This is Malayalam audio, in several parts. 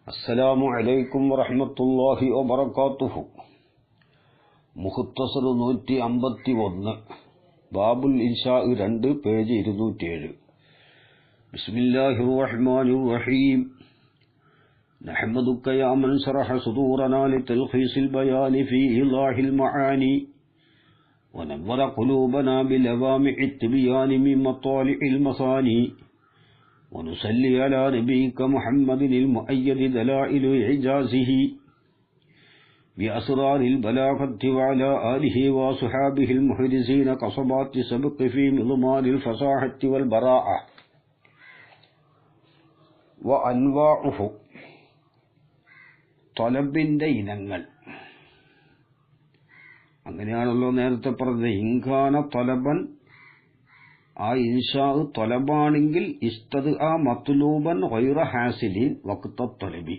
السلام عليكم ورحمة الله وبركاته. മുഖ്തസർ 151 ബാബുൽ ഇൻഷാ 2 പേജ് 207. ബിസ്മില്ലാഹിർ റഹ്മാനിർ റഹീം. നഹ്മദുക യാ മൻ ശറഹ സുദൂറനാ ലിതൽഖീസിൽ ബയാനി ഫീ ഇളാഹിൽ മആനി വനവ്വറ ഖുലൂബനാ ബിലവാമിഇത് തിബയാനി മിൻ മത്താലിഇൽ മസാനി ونصلي على نبيك محمد المؤيد دلائل إعجازه بأسرار البلاغة وعلى آله وصحابه المحرزين كصبات سبق في مضمان الفصاحة والبراءة وأنواعه طلبിന്റെ ഇനങ്ങൾ അങ്ങനെയാണല്ലോ നേരത്തെ പറഞ്ഞത്. ഇൻകാന തലബൻ, ആ ഇൻഷാ തൊലബാണെങ്കിൽ ഇസ്തദ് ആ മത്ലൂബൻ ഗൈറ ഹാസിലിൻ വഖ്ത തൊലബി,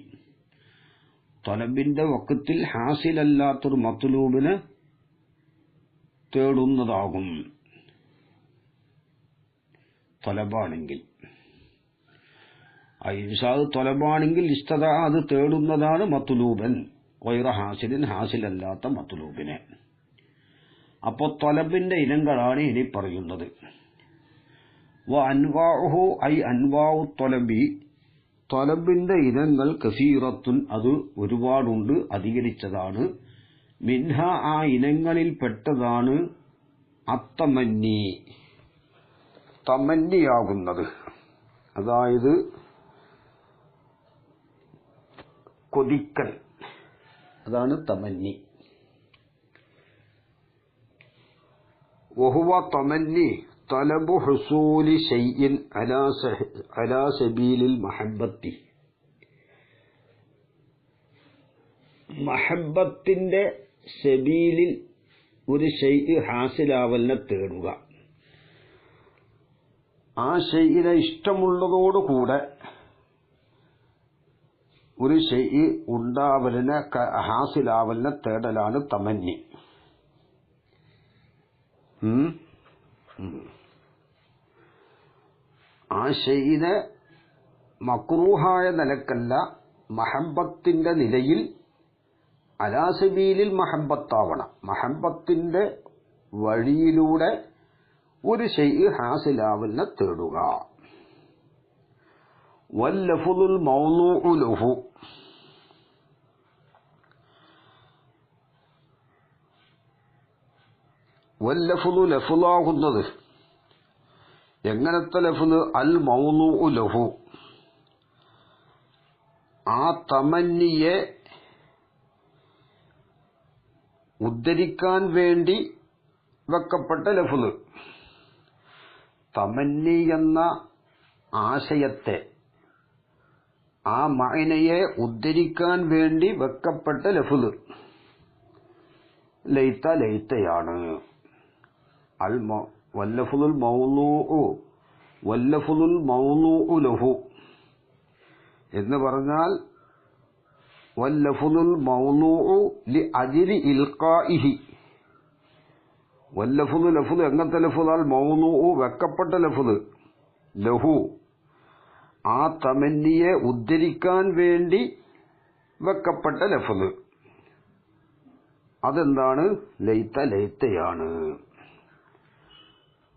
തൊലബിന്റെ വക്കത്തിൽ ഹാസിലല്ലാത്തൊരു മത്ലൂബിന് തേടുന്നതാകും. തൊലബാണെങ്കിൽ ആ ഇൻഷാ തൊലബാണെങ്കിൽ ഇസ്തദ അത് തേടുന്നതാണ് മത്ലൂബൻ ഗൈറ ഹാസിലിൻ, ഹാസിലല്ലാത്ത മത്ലൂബിനെ. അപ്പോൾ തൊലബിന്റെ ഇനങ്ങളാണ് ഇനി പറയുന്നത്. വഅൻവാഉഹു ഐ അൻവാഉ ത്വലബി, ത്വലബിന്റെ ഇനങ്ങൾ കസീറത്തുൻ, അത് ഒരുപാടുണ്ട്, അധികരിച്ചതാണ്. മിൻഹ, ആ ഇനങ്ങളിൽ പെട്ടതാണ് അത്തമന്നി, തമന്നിയാകുന്നത്, അതായത് കൊതിക്കൽ, അതാണ് തമന്നി. വഹുവ തമന്നി തലബു ഹുസൂലി ശൈഇൻ അലാ സബീലിൽ മഹബ്ബത്തി, മഹബ്ബത്തിന്റെ സബീലിൽ ഒരു ശൈഇ ഹാസിലാവലിനെ തേടുക. ആ ശൈഇനെ ഇഷ്ടമുള്ളതോടുകൂടെ ഒരു ശൈഇ ഉണ്ടാവലിനെ ഹാസിലാവലിനെ തേടലാണ് തമന്നി. ആ ശൈഇനെ മക്റൂഹായ നിലക്കല്ല, മഹബ്ബത്തിന്റെ നിലയിൽ അലാസബീലിൽ മഹബ്ബത്താവണം. മഹബ്ബത്തിന്റെ വഴിയിലൂടെ ഒരു ശൈഇ ഹാസിലാവലിനെ തേടുക. വല്ലഫ്ളുൽ മൗളൂഉ ലഹു, വല്ലഫ്ളു ലഫ്ളാകുന്നത് എങ്ങനത്തെ ലഫ്ള്? അൽ മൗളൂഉ ലഹു, ആ തമന്നിയെ ഉദ്ധരിക്കാൻ വേണ്ടി വെക്കപ്പെട്ട ലഫ്ള്. തമന്നി എന്ന ആശയത്തെ, ആ മഅനയെ ഉദ്ധരിക്കാൻ വേണ്ടി വെക്കപ്പെട്ട ലഫ്ള് ലൈത, ലൈതയാണ്. വല്ലഫ്ളുൽ മൗളൂഉ, വല്ലഫ്ളുൽ മൗളൂഉ ലഹു എന്ന് പറഞ്ഞാൽ വല്ലഫ്ളുൽ മൗളൂഉ ലിഅജ്ലി ഇൽഖാഇഹി. വല്ലഫ്ളു ലഫ്ള് എങ്ങനത്തെ ലഫ്ള്? അൽ മൗളൂഉ, വെക്കപ്പെട്ട ലഫ്ള്, ലഹു, ആ തമന്നിയെ ഉദ്ധരിക്കാൻ വേണ്ടി വെക്കപ്പെട്ട ലഫ്ള്. അതെന്താണ്? ലൈത, ലൈതയാണ്.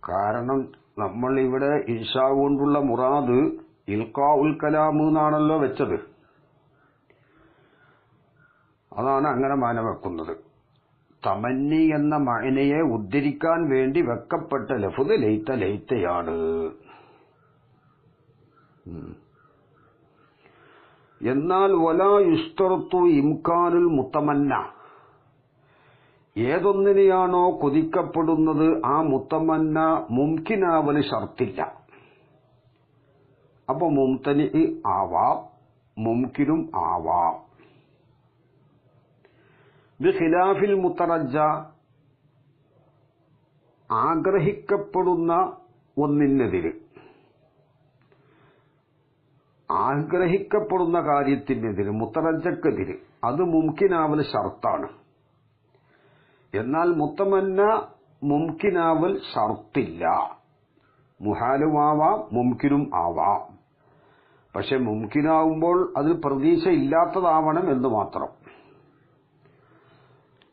കാരണം നമ്മൾ ഇവിടെ ഇൻഷാ കൊണ്ടുള്ള മുറാദ് ഇൽഖാഉൽ കലാം എന്നാണല്ലോ വെച്ചത്. അതാണ് അങ്ങനെ മാന വെക്കുന്നത്. തമന്നി എന്ന മഅനയെ ഉദ്ധരിക്കാൻ വേണ്ടി വെക്കപ്പെട്ട ലഫ്ള് ലൈത, ലൈതയാണ്. എന്നാൽ വലാ യുസ്തറത്തു ഇംകാനുൽ മുത്തമന്ന, ഏതൊന്നിനെയാണോ കൊതിക്കപ്പെടുന്നത് ആ മുത്തമന്ന മുംകിനാവന് ഷർത്തില്ല. അപ്പൊ മുംതനി ആവാം, മുംകിനും ആവാം. ബിഖിലാഫിൽ മുത്തറജ്ജ, ആഗ്രഹിക്കപ്പെടുന്ന ഒന്നിനെതിര്, ആഗ്രഹിക്കപ്പെടുന്ന കാര്യത്തിനെതിര്, മുത്തറജ്ജക്കെതിര്, അത് മുംകിനാവൽ ഷർത്താണ്. എന്നാൽ മുത്തമന്ന മുംകിനാവൽ ഷർത്തില്ല. മുഹാലും ആവാം, മുംകിനും ആവാം. പക്ഷെ മുംകിനാവുമ്പോൾ അതിൽ പ്രതീക്ഷ ഇല്ലാത്തതാവണം എന്ന് മാത്രം.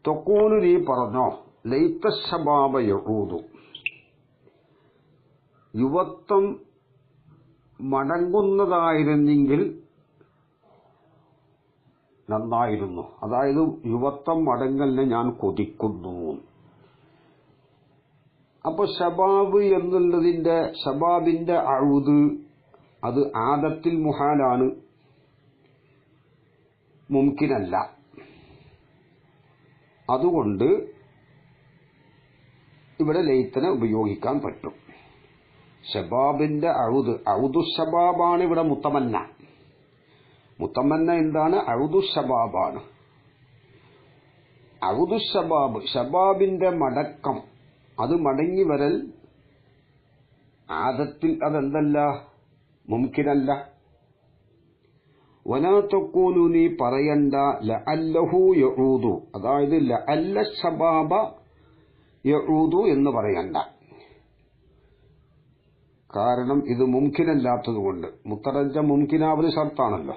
തൊക്കൂനു നീ പറഞ്ഞോ ലൈത്ത ശബാബ യഊദു, യുവത്വം മടങ്ങുന്നതായിരുന്നെങ്കിൽ നന്നായിരുന്നു. അതായത് യുവത്വം മടങ്ങലിനെ ഞാൻ കൊതിക്കുന്നു. അപ്പൊ ശബാബ് എന്നുള്ളതിന്റെ ശബാബിന്റെ അഴുത് അത് ആദത്തിൽ മുഹാലാണ്, മുംകിനല്ല. അതുകൊണ്ട് ഇവിടെ ലൈത്തനെ ഉപയോഗിക്കാൻ പറ്റും. ശബാബിന്റെ ഔദു ശബാബാണ് ഇവിടെ മുത്തമന്ന. മുത്തമന്ന എന്താണ്? ഔദു ശബാബാണ്. ഔദു ശബാബ്, ശബാബിന്റെ മടക്കം, അത് മടങ്ങി വരൽ ആദത്തിൽ അതെന്തല്ല, മുംകിനല്ല. വലാ തഖൂലു, നീ പറയണ്ട ലഅല്ലഹു യഊദു, അതായത് ലഅല്ല ശബാബ യഊദു എന്ന് പറയണ്ട. കാരണം ഇത് മുംകിനല്ലാത്തതുകൊണ്ട്. മുത്തറജ്ജ മുംകിനാവല് ഷർത്താണല്ലോ.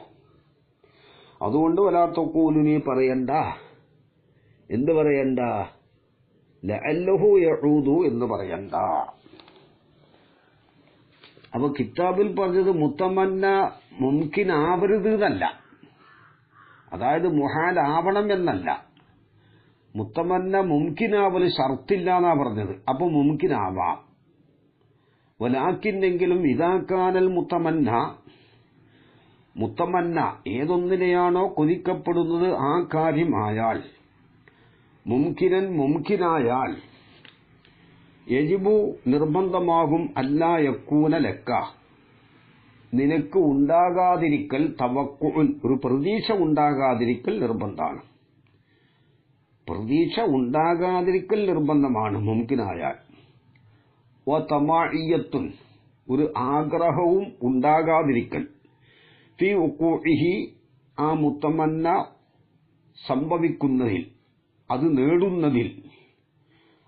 അതുകൊണ്ട് വലാ തഖൂലു, നീ പറയണ്ട. എന്ത് പറയണ്ട? ലഅല്ലഹു യഊദു എന്ന് പറയണ്ട. അപ്പൊ കിതാബിൽ പറഞ്ഞത് മുത്തമന്ന മുംകിനാവരുത് എന്നല്ല, അതായത് മുഹാലാവണം എന്നല്ല. മുത്തമന്ന മുംകിനാവല് ഷർത്തില്ല എന്നാ പറഞ്ഞത്. അപ്പൊ മുംകിനാവാം. വലാക്കിന്നെങ്കിലും ഇദാകാനൽ മുത്തമന്ന ഏതൊന്നിനെയാണോ കൊതിക്കപ്പെടുന്നത് ആ കാര്യമായാൽ, മുംകിനായാൽ യജിബു നിർബന്ധമാകും അല്ലാ യക്കൂന ലക്ക, നിനക്ക് ഉണ്ടാകാതിരിക്കൽ തവക്കുഉൻ, ഒരു പ്രതീക്ഷ ഉണ്ടാകാതിരിക്കൽ നിർബന്ധമാണ്. പ്രതീക്ഷ ഉണ്ടാകാതിരിക്കൽ നിർബന്ധമാണ് മുംകിനായാൽ. വ തമാഇയ്യത്തുൻ, ഒരു ആഗ്രഹവും ഉണ്ടാകാതിരിക്കൽ. ഫി ഉഖൂഇഹി, ആ മുത്തമന്ന സംഭവിക്കുന്നതിൽ, അത് നേടുന്നതിൽ,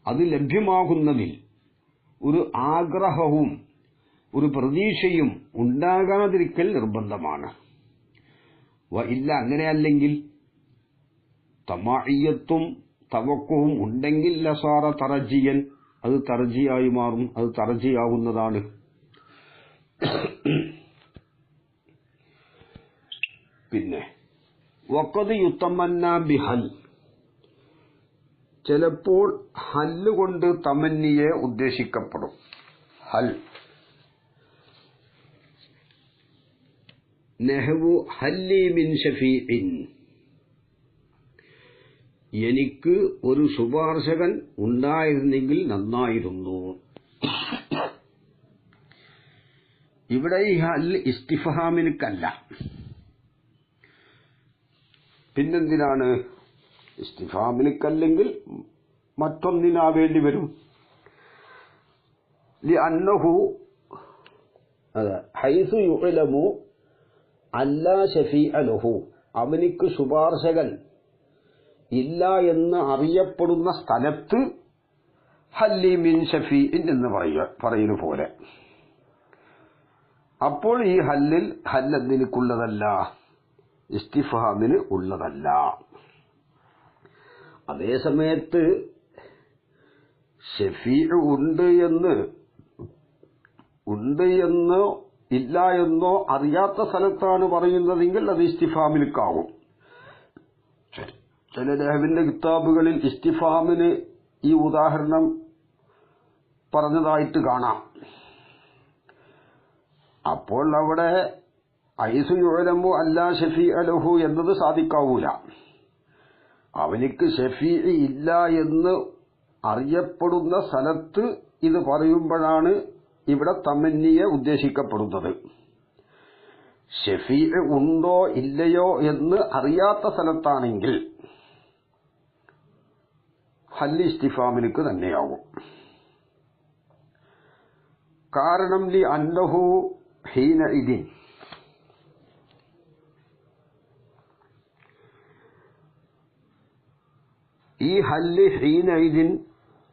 അത് ലഭ്യമാകുന്നതിൽ ഒരു ആഗ്രഹവും ഒരു പ്രതീക്ഷയും ഉണ്ടാകാതിരിക്കൽ നിർബന്ധമാണ്. ഇല്ല, അങ്ങനെയല്ലെങ്കിൽ തമാഇയ്യത്തും തവക്കുവും ഉണ്ടെങ്കിൽ ലസാറ തറജിയൻ, അത് തർജിയായി മാറും, അത് തർജിയാവുന്നതാണ്. പിന്നെ വഖദ് യുതമന്ന ബിഹൽ, ചിലപ്പോൾ ഹല്ല് കൊണ്ട് തമന്നിയെ ഉദ്ദേശിക്കപ്പെടും. ഹൽ നഹ്വു ഹല്ലി മിൻ ഷഫീഇൻ, എനിക്ക് ഒരു ശുപാർശകൻ ഉണ്ടായിരുന്നെങ്കിൽ നന്നായിരുന്നു. ഇവിടെ ഈ ഹൽ ഇസ്തിഫഹാമിനല്ല. പിന്നെന്തിനാണ്? ഇസ്തിഫഹാമിനല്ലെങ്കിൽ മറ്റൊന്നിനാ വേണ്ടി വരും. ലിഅന്നഹു ഹൈസു യുഅലമു അല്ലാ ഷഫീഅ ലഹു, അവനിക്ക് ശുപാർശകൻ ഇല്ല എന്ന് അറിയപ്പെടുന്ന സ്ഥലത്ത് ഹല്ലി മിൻ ഷഫീഇൻ എന്ന് പറയുന്ന പോലെ. അപ്പോൾ ഈ ഹല്ലെന്തിനുള്ളതല്ല, ഇസ്തിഫഹാമിന് ഉള്ളതല്ല. അതേസമയത്ത് ഷഫീഉ ഉണ്ട് എന്നോ ഇല്ല എന്നോ അറിയാത്ത സ്ഥലത്താണ് പറയുന്നതെങ്കിൽ അത് ഇസ്തിഫഹാമിലേക്കാവും. ചില നഹ്വിന്റെ കിതാബുകളിൽ ഇസ്തിഫഹാമിന് ഈ ഉദാഹരണം പറഞ്ഞതായിട്ട് കാണാം. അപ്പോൾ അവിടെ ഐസു യുഅലമു അല്ലാ ഷഫീഅ ലഹു എന്നത് സാധിക്കാവൂല. അവനിക്ക് ഷഫീഇ ഇല്ല എന്ന് അറിയപ്പെടുന്ന സ്ഥലത്ത് ഇത് പറയുമ്പോഴാണ് ഇവിടെ തമന്നിയെ ഉദ്ദേശിക്കപ്പെടുന്നത്. ഷഫീഇ ഉണ്ടോ ഇല്ലയോ എന്ന് അറിയാത്ത സ്ഥലത്താണെങ്കിൽ ഹല്ലി ഇസ്തിഫാമിലേക്ക് തന്നെയാവും. കാരണം ലി അന്നഹു ഹീനഇദിൻ, ഈ ഹല്ല് ഹീനഇദിൻ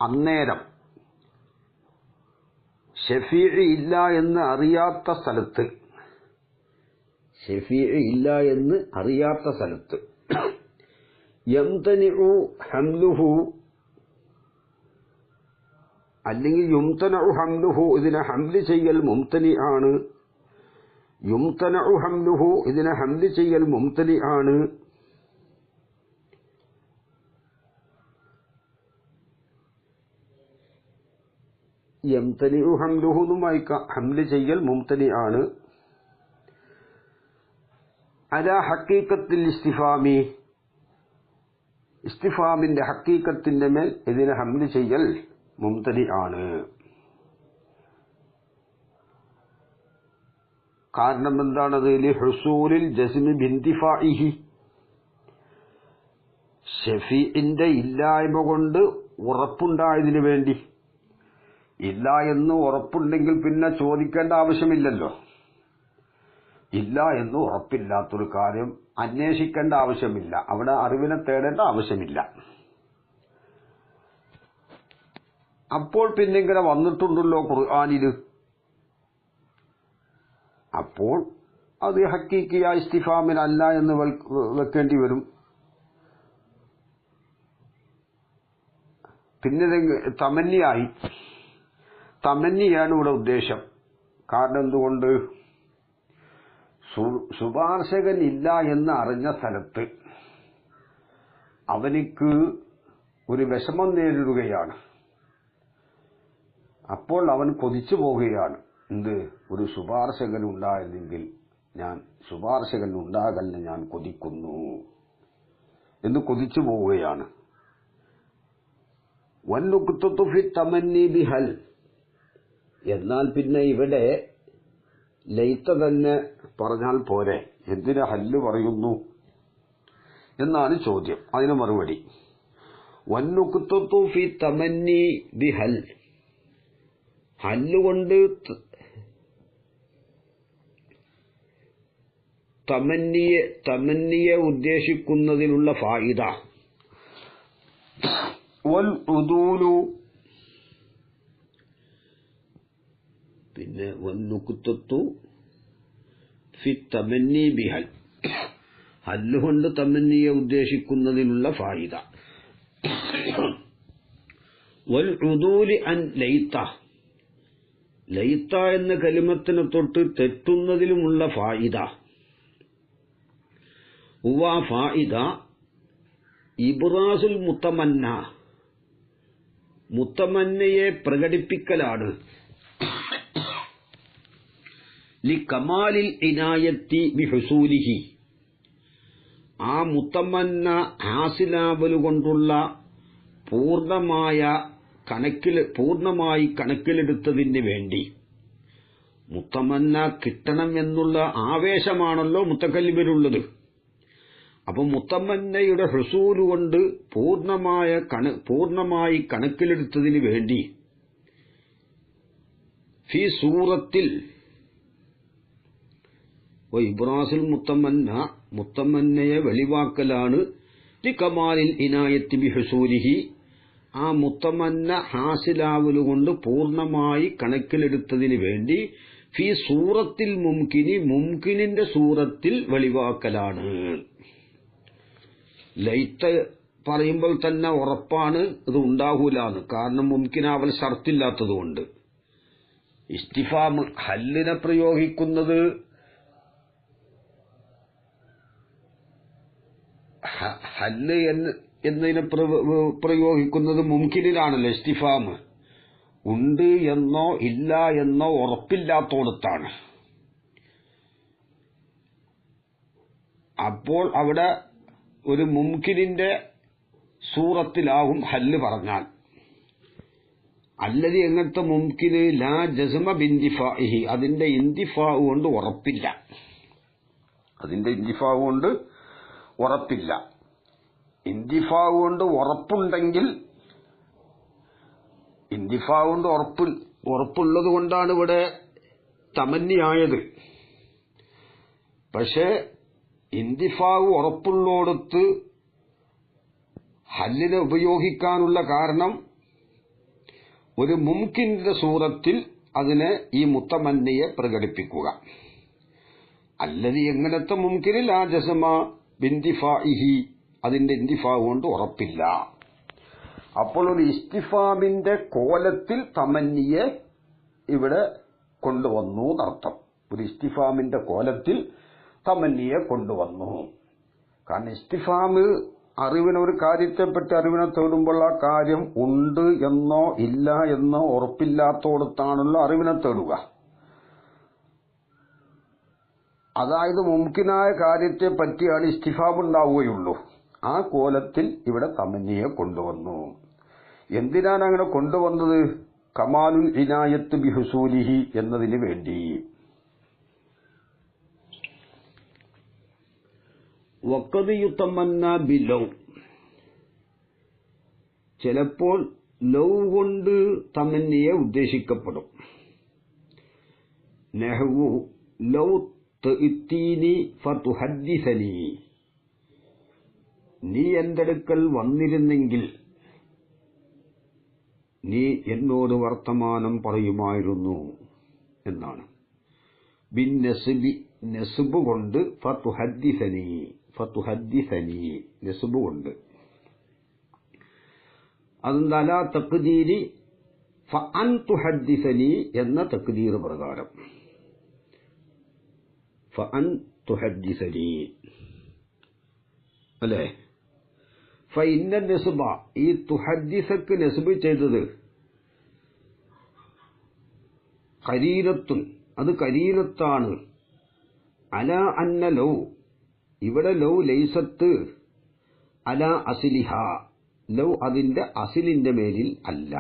അന്നേരം ഷഫീഇ ഇല്ല എന്ന് അറിയാത്ത സ്ഥലത്ത് ഷഫീഇ ഇല്ല എന്ന് അറിയാത്ത സ്ഥലത്ത്. യംതനിഉ ഹംലുഹു അല്ലെങ്കിൽ യുംതനഉ ഹംലുഹു, ഇതിനെ ഹംല് ചെയ്യൽ മുംതനി ആണ്. യുംതനഉ ഹംലുഹു, ഇതിനെ ഹംല് ചെയ്യൽ മുംതനി ആണ്. യംതനിഉ ഹംലുഹു എന്നും വായിക്കാം. ഹംല് ചെയ്യൽ മുംതനി ആണ്. അലാ ഹഖീഖത്തിൽ ഇസ്തിഫാമി, ഇസ്തിഫാമിന്റെ ഹഖീഖത്തിന്റെ മേൽ ഇതിനെ ഹംല് ചെയ്യൽ മുംതനി ആണ്. കാരണം എന്താണത്? ലിഹുസൂലിൽ ജസ്മി ബിന്തിഫാഇഹി, ഷഫീഇന്റെ ഇല്ലായ്മ കൊണ്ട് ഉറപ്പുണ്ടായതിനു വേണ്ടി. ഇല്ല എന്ന് ഉറപ്പുണ്ടെങ്കിൽ പിന്നെ ചോദിക്കേണ്ട ആവശ്യമില്ലല്ലോ. ഇല്ല എന്ന് ഉറപ്പില്ലാത്തൊരു കാര്യം അന്വേഷിക്കേണ്ട ആവശ്യമില്ല, അവിടെ അറിവിനെ തേടേണ്ട ആവശ്യമില്ല. അപ്പോൾ പിന്നെ ഇങ്ങനെ വന്നിട്ടുണ്ടല്ലോ ഖുർആനില്, അപ്പോൾ അത് ഹഖീഖിയ ഇസ്തിഫാമിനല്ല എന്ന് വെക്കേണ്ടി വരും. പിന്നെ തമന്നിയായി, തമന്നിയാണ് ഇവിടെ ഉദ്ദേശം. കാരണം എന്തുകൊണ്ട്? ശുപാർശകൻ ഇല്ല എന്ന് അറിഞ്ഞ സ്ഥലത്ത് അവനിക്ക് ഒരു വിഷമം നേരിടുകയാണ്. അപ്പോൾ അവൻ കൊതിച്ചു പോവുകയാണ്. എന്ത്? ഒരു ശുപാർശകൻ ഉണ്ടായിരുന്നെങ്കിൽ, ഞാൻ ശുപാർശകൻ ഉണ്ടാകലിന് ഞാൻ കൊതിക്കുന്നു എന്ന് കൊതിച്ചു പോവുകയാണ്. വന്നുക്തത്തു ഫി തമന്നി ബിഹൽ, എന്നാൽ പിന്നെ ഇവിടെ ലൈത്ത തന്നെ പറഞ്ഞാൽ പോരെ, എന്തിനാ ഹല്ല് പറയുന്നു എന്നാണ് ചോദ്യം. അതിന് മറുപടി വന്നുക്തത്തു ഫി തമന്നി ബിഹൽ, ഹല്ലുകൊണ്ട് തമന്നിയെ ഉദ്ദേശിക്കുന്നതിനുള്ള ഫായിദ. വൽ ഉദൂലു, പിന്നെ വന്നുക്തത്തു ഫി തമന്നി ബിഹൽ, ഹല്ലുകൊണ്ട് തമന്നിയെ ഉദ്ദേശിക്കുന്നതിനുള്ള ഫായിദ. വൽ ഉദൂലി അൻ ലൈത്ത, ലൈത്ത എന്ന കലിമത്തിനെ തൊട്ട് തെറ്റുന്നതിലുമുള്ള ഫായിദ. ഉവ ഫായിദ ഇബ്റാസുൽ മുത്തമന്ന, മുത്തമന്നയെ പ്രകടിപ്പിക്കലാണ്. ലി കമാലിൽ ഇനായത്തി ബിഹുസൂലിഹി, ആ മുത്തമന്ന ഹാസിലാവലുകൊണ്ടുള്ള പൂർണ്ണമായി കണക്കിലെടുത്തതിന് വേണ്ടി. മുത്തമന്ന കിട്ടണം എന്നുള്ള ആവേശമാണല്ലോ മുത്തക്കല്ലിമിനുള്ളത്. അപ്പൊ മുത്തമന്നയുടെ ഹുസൂല് കൊണ്ട് പൂർണ്ണമായി കണക്കിലെടുത്തതിന് വേണ്ടി ഫി സൂറത്തിൽ ഇബ്രാസുൽ മുത്തമന്ന, മുത്തമന്നയെ വെളിവാക്കലാണ്. ലി കമാലിൽ ഇനായത്തി ബി ഹുസൂലിഹി, ആ മുത്തമന്ന ഹാസിലാവലുകൊണ്ട് പൂർണ്ണമായി കണക്കിലെടുത്തതിന് വേണ്ടി ഫി സൂറത്തിൽ മുംകിനി, മുംകിനിന്റെ സൂറത്തിൽ വെളിവാക്കലാണ്. ലൈത്ത പറയുമ്പോൾ തന്നെ ഉറപ്പാണ് ഇത് ഉണ്ടാകൂലാന്ന്. കാരണം മുംകിനാവൽ ഷർത്തില്ലാത്തതുകൊണ്ട്. ഇസ്തിഫാം ഹല്ലിനെ പ്രയോഗിക്കുന്നത് ഹല്ല് എന്നതിനെ പ്രയോഗിക്കുന്നത് മുംകിനിലാണല്ലോ. ഇസ്തിഫാം ഉണ്ട് എന്നോ ഇല്ല എന്നോ ഉറപ്പില്ലാത്തോടത്താണ്. അപ്പോൾ അവിടെ ഒരു മുംകിനിന്റെ സൂറത്തിലാവും ഹല്ല് പറഞ്ഞാൽ. അല്ലതി എങ്ങനത്തെ മുംകിന് ലാ ജസ്മ ബിന്തിഫാഇഹി, അതിന്റെ ഇന്തിഫാ കൊണ്ട് ഉറപ്പില്ല. അതിന്റെ ഇന്തിഫാ കൊണ്ട് ഉറപ്പില്ല. ഇന്തിഫാ കൊണ്ട് ഉറപ്പുണ്ടെങ്കിൽ, ഇന്തിഫാ കൊണ്ട് ഉറപ്പുള്ളത് കൊണ്ടാണ് ഇവിടെ തമന്നിയായത്. പക്ഷേ ഇന്തിഫാ ഉറപ്പുള്ളോടത്ത് ഹല്ലിനെ ഉപയോഗിക്കാനുള്ള കാരണം ഒരു മുംകിന്റെ സൂറത്തിൽ അതിനെ ഈ മുത്തമന്നയെ പ്രകടിപ്പിക്കുക. അല്ലതി എങ്ങനത്തെ മുംകിനിൽ ആ ജസമ ബിന്തിഫാഇഹി അതിന്റെ ഇന്തിഫാ കൊണ്ട് ഉറപ്പില്ല. അപ്പോൾ ഒരു ഇസ്തിഫാമിന്റെ കോലത്തിൽ തമന്നിയെ ഇവിടെ കൊണ്ടുവന്നു എന്നർത്ഥം. ഒരു ഇസ്തിഫാമിന്റെ കോലത്തിൽ തമന്നിയെ കൊണ്ടുവന്നു. കാരണം ഇസ്തിഫാമ് അറിവിനൊരു കാര്യത്തെപ്പറ്റി അറിവിനെ തേടുമ്പോൾ ആ കാര്യം ഉണ്ട് എന്നോ ഇല്ല എന്നോ ഉറപ്പില്ലാത്തോടത്താണല്ലോ അറിവിനെ തേടുക. അതായത് മുംകിനായ കാര്യത്തെ പറ്റിയാണ് ഇസ്തിഫാം ഉണ്ടാവുകയുള്ളൂ. ആ കോലത്തിൽ ഇവിടെ തമന്നിയെ കൊണ്ടുവന്നു. എന്തിനാണ് അങ്ങനെ കൊണ്ടുവന്നത്? കമാലുൽ ഇനായത്ത് ബിഹുസൂലിഹി എന്നതിന് വേണ്ടി. വഖദ് യുതമന്ന ബിലൗ, ചിലപ്പോൾ ലൗ കൊണ്ട് തമന്നിയെ ഉദ്ദേശിക്കപ്പെടും. നഹ്വു ലൗ തഅ്തീനി ഫതുഹദ്ദിസനി, നീ എന്റെ അടുക്കൽ വന്നിരുന്നെങ്കിൽ നീ എന്നോട് വർത്തമാനം പറയുമായിരുന്നു എന്നാണ്. ബിൻ നസ്ബി, നസ്ബ് കൊണ്ട് ഫതുഹദ്ദിസനി, ഫതുഹദ്ദിസനി നസ്ബ് കൊണ്ട്. അതെന്താ? ലാ തഖ്ദീരി ഫഅൻ തുഹദ്ദിസനി എന്ന തഖ്ദീർ പ്രകാരം. ഫഅൻ തുഹദ്ദിസനി അല്ലേ? ഫഇന്ന നസ്ബ, ഈ തുഹദ്ദിസക്ക് നസ്ബ് ചെയ്തത് ഖരീനത്തുൻ, അത് ഖരീനത്താണ്. അല അന്ന ലൗ, ഇവിടെ ലൗ ലൈസത്ത് അല അസ്ലിഹ, ലൗ അതിന്റെ അസിലിന്റെ മേലിൽ അല്ല.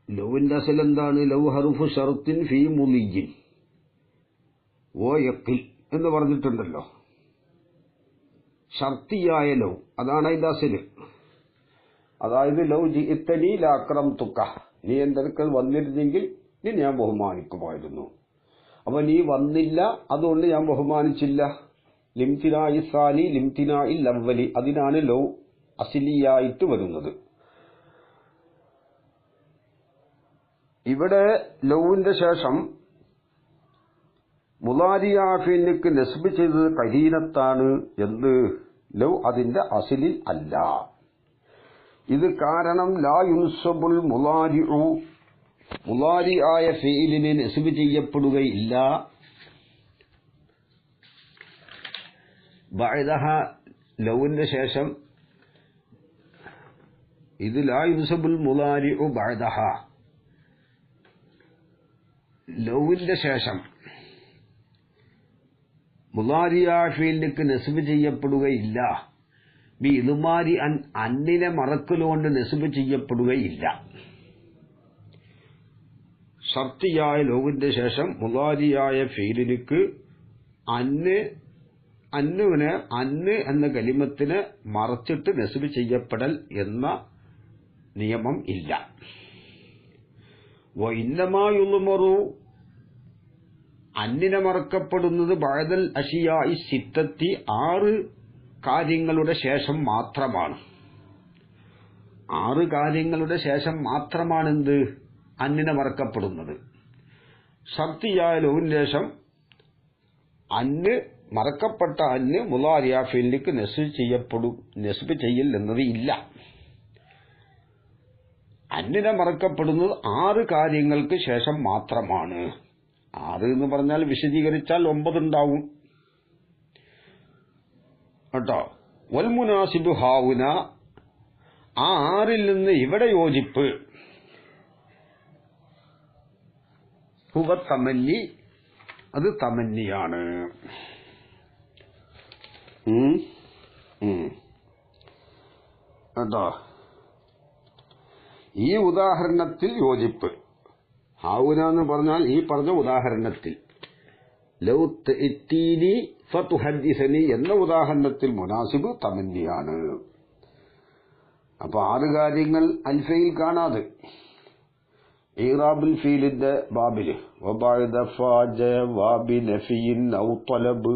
ലൗവിന്റെ അസൽ എന്താണ്? ലൗ ഹർഫു ഷർത്തിൻ ഫീ മുളിയിൻ ഓ യഖിൽ എന്ന് പറഞ്ഞിട്ടുണ്ടല്ലോ. ഷർത്തിയായ ലൗ, അതാണ് അതിന്റെ അസല്. അതായത് ലൗ ജിഇത്തനി ലഅക്രംതുക, നീ എന്റെ അടുക്കൽ വന്നിരുന്നെങ്കിൽ നീ ഞാൻ ബഹുമാനിക്കുമായിരുന്നു. അപ്പൊ നീ വന്നില്ല, അതുകൊണ്ട് ഞാൻ ബഹുമാനിച്ചില്ല. ലിംതിനായി സാനി ലിംതിനായി ലവ്വലി, അതിനാണ് ലൗ അസിലിയായിട്ട് വരുന്നത്. ഇവിടെ ലൗവിന്റെ ശേഷം മുളാരിയാഫിലേക്ക് നസ്ബ് ചെയ്തത് ഖരീനത്താണ് എന്ന് ലൗ അതിന്റെ അസിലിൽ അല്ല. ഇത് കാരണം ലാ യുൻസബുൽ മുളാരിഉ, മുളാരിയായ ഫീലിനെ നസ്ബ് ചെയ്യപ്പെടുകയില്ല. ബഅദഹ, ലൗവിന്റെ ശേഷം ഇത് ലാ യുൻസബുൽ മുളാരിഉ ബഅദഹ, ലൗവിന്റെ ശേഷം മുളാരിയാഫിലേക്ക് നസ്ബ് ചെയ്യപ്പെടുകയില്ല. ബി ഇദ്മാരി അൻ, അന്നിനെ മറക്കലുകൊണ്ട് നസ്ബ് ചെയ്യപ്പെടുകയില്ല. ഷർത്തിയായ ലൗവിന്റെ ശേഷം മുളാരിയായ ഫീലിലേക്ക് അന്ന് എന്ന കലിമത്തിനെ മറച്ചിട്ട് നസ്ബ് ചെയ്യപ്പെടൽ എന്ന നിയമം ഇല്ല. വഇന്നമാ യുദ്മറു, അന്നിനെ മറക്കപ്പെടുന്നത് ബഅദൽ അശിയാഇ സിത്തത്തി, 6 കാര്യങ്ങളുടെ ശേഷം മാത്രമാണ്. 6 കാര്യങ്ങളുടെ ശേഷം മാത്രമാണെന്ത്? അന്നിനെ മറക്കപ്പെടുന്നത്. ഷർത്തിയായ ലൗവിന് ശേഷം അന്ന്, മറക്കപ്പെട്ട അന്ന് മുളാരിയ ഫീലിലേക്ക് നസ്ബ് ചെയ്യൽ എന്നത് ഇല്ല. അന്നിനെ മറക്കപ്പെടുന്നത് 6 കാര്യങ്ങൾക്ക് ശേഷം മാത്രമാണ്. 6 എന്ന് പറഞ്ഞാൽ വിശദീകരിച്ചാൽ 9 ഉണ്ടാവും കേട്ടോ. വൽ മുനാസിബു ഹാവുന, ആ 6ൽ നിന്ന് ഇവിടെ യോജിപ്പ്. ഹുവ തമന്നി, അത് തമന്നിയാണ്. കേട്ടോ, ഈ ഉദാഹരണത്തിൽ യോജിപ്പ്. ഹാവുന എന്ന് പറഞ്ഞാൽ ഈ പറഞ്ഞ ഉദാഹരണത്തിൽ, ലൗ തഅ്തീനി ഫതുഹദ്ദിസനി എന്ന ഉദാഹരണത്തിൽ മുനാസിബ് തമന്നിയാണ്. അപ്പൊ 6 കാര്യങ്ങൾ അൽഫയിൽ കാണാതെ ഇറാബുൽ ഫീലിന്റെ ബാബില് വബഅദ ഫാജവാബി നഫിയിൻ ഔ തലബ്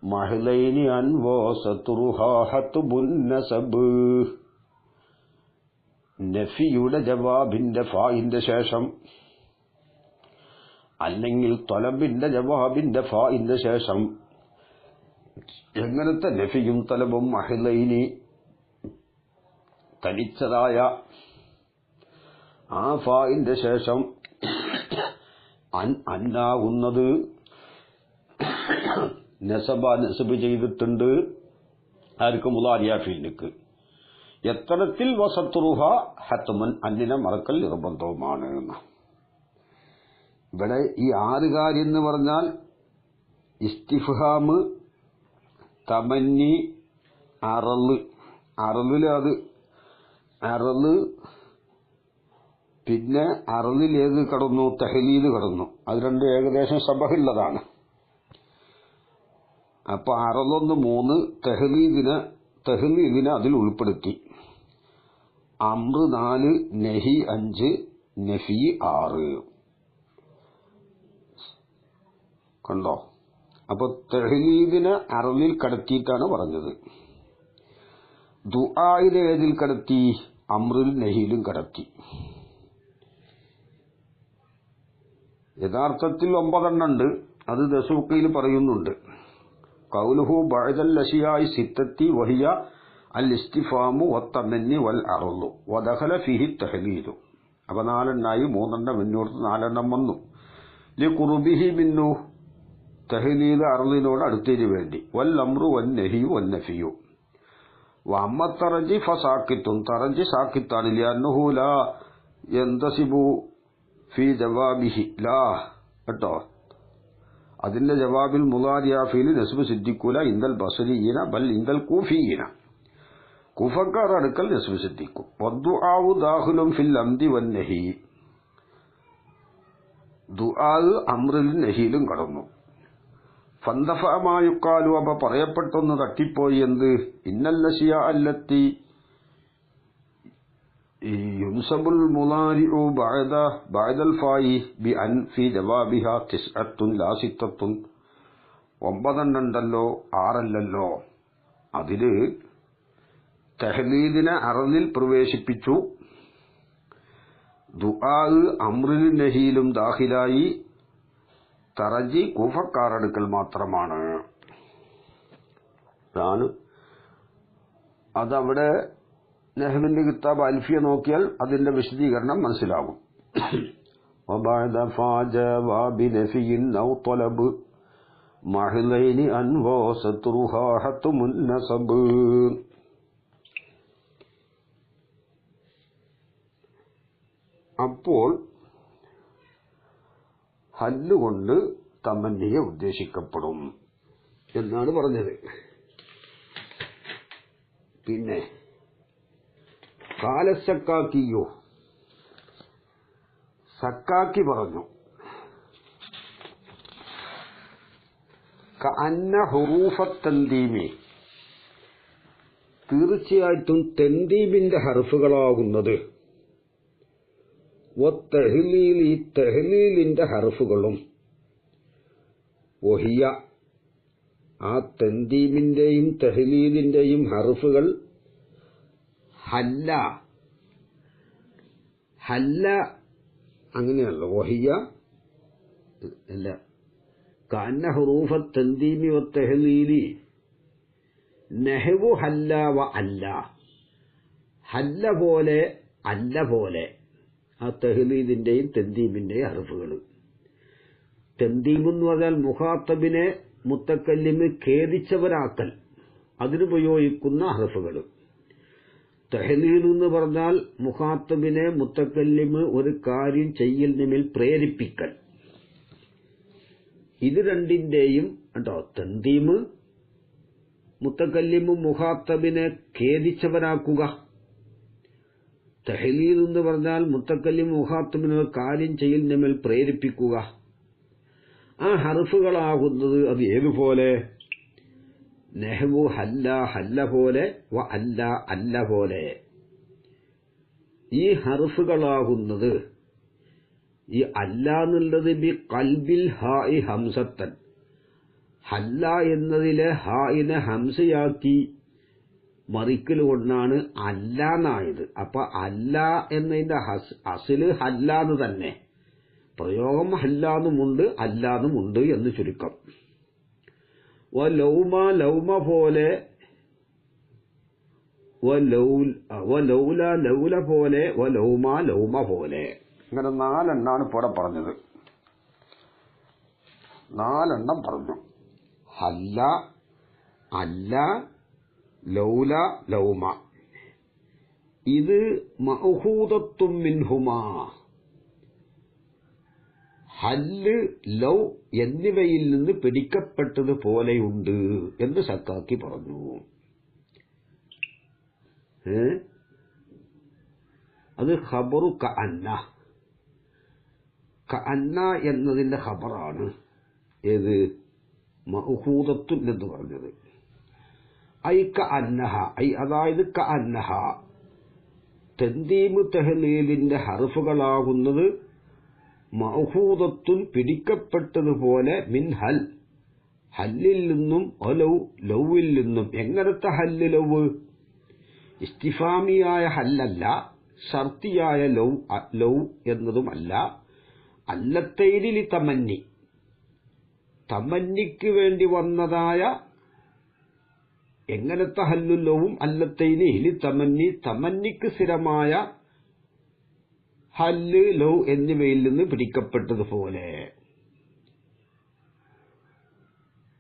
മഹ്ലൈനി അൻ വസതുറുഹാ ഹത്ബുൻ നസബ്, നഫിയുടെ ജവാബിന്റെ ഫായിന്റെ ശേഷം അല്ലെങ്കിൽ തൊലബിന്റെ ജവാബിന്റെ ഫാഇന്റെ ശേഷം എങ്ങനത്തെ നഫിയും തലബും മഹിലൈനി തനിച്ചതായ ആ ഫാഇന്റെ ശേഷം അന്നാകുന്നത് നസബ് ചെയ്തിട്ടുണ്ട്. ആർക്ക്? മുളാരിയ ഫീൽഡിക്ക്. എത്തരത്തിൽ വസത്തുറുഹ ഹത്തുമൻ അന്നിനെ മറക്കൽ നിർബന്ധവുമാണ്. ഇവിടെ ഈ 6 കാര്യം എന്ന് പറഞ്ഞാൽ ഇസ്തിഫ്ഹാമ്, തമന്നി, അറല്, അത് അറല്, പിന്നെ അറലിൽ ഏത് കടന്നു? തഹ്ലീൽ കടന്നു. അത് രണ്ടും ഏകദേശം ശബഹുള്ളതാണ്. അപ്പൊ അറലൊന്ന് 3, തഹ്ലീലിനെ അതിൽ ഉൾപ്പെടുത്തി. അംറ് 4, നഹി 5, നഫി 6. കണ്ടോ? അപ്പൊ തഹ്ലീലിനെ അറലിൽ കടത്തിയിട്ടാണ് പറഞ്ഞത്. ദുആയിലെ ഏതിൽ കടത്തി? അംറിൽ നഹിയിലും കടത്തി. യഥാർത്ഥത്തിൽ 9 ഉണ്ട്. അത് ദസൂഖിയിൽ പറയുന്നുണ്ട്. ഖൗലുഹു ബഅദൽ അശിയാഇ സിത്തത്തി വഹിയ അൽ ഇസ്തിഫാമു വത്തമന്നി വൽ അർളു വദഖല ഫീഹി തഹ്ലീലു. അപ്പൊ 4 3 മുന്നോട്ട് 4 വന്നു. ലിഖുർബിഹി മിന്നു, തഹ്ലീൽ അർളിനോട് അടുത്തതിന് വേണ്ടി. വൽ അംറു വൻ നഹി വൻ നഫിയു. വഅമ്മ തറജി ഫസാക്കിത്തുൻ, തറജി സാക്കിത്താണ്. ലിഅന്നഹു ലാ യന്തസിബു ഫീ ജവാബിഹി, ലാ കേട്ടോ, അതിന്റെ ജവാബിൽ മുളാരിയ ഫീൽ നസ്ബ് സിദ്ദിഖൂല ഇന്ദൽ ബസരിയീന ബൽ ഇന്ദൽ കൂഫിയീന, കൂഫക്കാർ അടുക്കൽ നസ്ബ് സിദ്ദിഖും. വദ്ദുആഉ ദാഖിലുൻ ഫിൽ അംദി വൻ നഹി, ദുആ അംറിൽ നഹിയിലും കടന്നു. ഫന്തഫഅ മാ യുഖാലു, അപ്പൊ പറയപ്പെട്ടൊന്ന് തട്ടിപ്പോയി. എന്ത്? ഇന്നൽ അശിയാ അല്ലത്തി യുൻസബുൽ മുളാരിഉ ബഅദൽ ഫായി ബി അൻ ഫി ജവാബിഹാ 9 ലാ 6. 9 ഉണ്ടല്ലോ, 6 അല്ലല്ലോ. അതില് തഹ്ലീലിനെ അറലിൽ പ്രവേശിപ്പിച്ചു. ദുആ അംറിൽ നഹിയിലും ദാഖിലായി. തറജി കൂഫക്കാരടുക്കൽ മാത്രമാണ്. അതവിടെ നഹ്വിന്റെ കിതാബ് അൽഫിയ നോക്കിയാൽ അതിന്റെ വിശദീകരണം മനസ്സിലാകും. وبعد فجواب نفي أو طلب محلين أنوى سترها حتم النسب. അപ്പോൾ ഹല്ലുകൊണ്ട് തമന്നിയെ ഉദ്ദേശിക്കപ്പെടും എന്നാണ് പറഞ്ഞത്. പിന്നെ കാലസക്കാക്കിയോ, സക്കാക്കി പറഞ്ഞു, കഅന്ന ഹുറൂഫ തൻദീമി, തീർച്ചയായിട്ടും തൻദീമിന്റെ ഹർഫുകളാകുന്നത്, വത്തഹ്ലീലി, തഹ്ലീലിന്റെ ഹർഫുകളും, വഹിയ, ആ തൻദീമിന്റെയും തഹ്ലീലിന്റെയും ഹർഫുകൾ, ഹല്ല, ഹല്ല അങ്ങനെയല്ല, വഹിയ അല്ല, കഅന്ന ഹുറൂഫ തൻദീമി വത്തഹ്ലീലി നഹ്വു ഹല്ല വ അല്ല, ഹല്ല പോലെ അല്ല പോലെ, ആ തഹ്ലീലിന്റെയും തൻദീമിന്റെയും ഹർഫുകൾ. തൻദീം എന്ന് പറഞ്ഞാൽ മുഖാത്തബിനെ മുത്തക്കല്ലിമ് ഖേദിച്ചവരാക്കൽ, അതിനുപയോഗിക്കുന്ന ഹർഫുകൾ. തഹ്ലീൽ എന്ന് പറഞ്ഞാൽ മുഖാത്തബിനെ മുത്തക്കല്ലിമ് ഒരു കാര്യം ചെയ്യലിനുമേൽ പ്രേരിപ്പിക്കൽ. ഇത് രണ്ടിന്റെയും കേട്ടോ, തൻദീമ് മുത്തക്കല്ലിമും മുഖാത്തബിനെ ഖേദിച്ചവരാക്കുക. തഹ്ലീൽ എന്ന് പറഞ്ഞാൽ മുത്തക്കല്ലിം മുഖാത്തബിനെ ഒരു കാര്യം ചെയ്യലിനുമേൽ പ്രേരിപ്പിക്കുക. ആ ഹർഫുകളാകുന്നത് അത് ഏതുപോലെ? നഹ്വു ഹല്ല, ഹല്ല പോലെ, വ അല്ല, അല്ല പോലെ. ഈ ഹർഫുകളാകുന്നത്, ഈ അല്ല എന്നുള്ളത് ബി ഖൽബിൽ ഹാഇ ഹംസത്തൻ, ഹല്ല എന്നതിലെ ഹായിനെ ഹംസയാക്കി മറിക്കലുകൊണ്ടാണ് അല്ലാന്നായത്. അപ്പൊ അല്ല എന്നതിന്റെ അസില് ഹല്ലാന്ന് തന്നെ. പ്രയോഗം ഹല്ലാന്നുമുണ്ട് അല്ലാന്നുമുണ്ട് എന്ന് ചുരുക്കം. ലൗമ ലൗമ പോലെ, ലൗല ലൗല പോലെ, ലൗമ ലൗമ പോലെ. ഇങ്ങനെ 4 എണ്ണാണ് ഇപ്പോൾ പറഞ്ഞത്. 4 എണ്ണം പറഞ്ഞു. ഹല്ല, അല്ല, ലൗല, ലൗമ. ഇത് മഅഖൂദത്തും മിൻഹുമാ, ഹല്ല്, ലൗ എന്നിവയിൽ നിന്ന് പിടിക്കപ്പെട്ടതുപോലെയുണ്ട് എന്ന് സക്കാക്കി പറഞ്ഞു. അത് ഖബറു കഅന്ന, കഅന്ന എന്നതിന്റെ ഖബറാണ് ഏത് മഅഖൂദത്തുൻ എന്ന് പറഞ്ഞത്. ഐ കഅന്നഹ, ഐ അതായത് കഅന്നഹ, തൻദീമു തഹ്ലീലിന്റെ ഹർഫുകളാകുന്നത് മഅഖൂദത്തുൻ പിടിക്കപ്പെട്ടതുപോലെ മിൻ ഹൽ, ഹല്ലിൽ നിന്നും, ഒലൗ ലൗവിൽ നിന്നും. എങ്ങനത്തെ ഹല്ല് ലൗവ്? ഇസ്തിഫാമിയായ ഹല്ലല്ല, ഷർത്തിയായ ലൗ എന്നതുമല്ല. അല്ലത്തൈനി തമന്നി, തമന്നിക്ക് വേണ്ടി വന്നതായ എങ്ങനത്തെ ഹല്ലു ലൗവും അല്ലത്തൈനി ലി തമന്നി, തമന്നിക്ക് സ്ഥിരമായ ഹല്ല്, ലൗ എന്നിവയിൽ നിന്ന് പിടിക്കപ്പെട്ടതുപോലെ.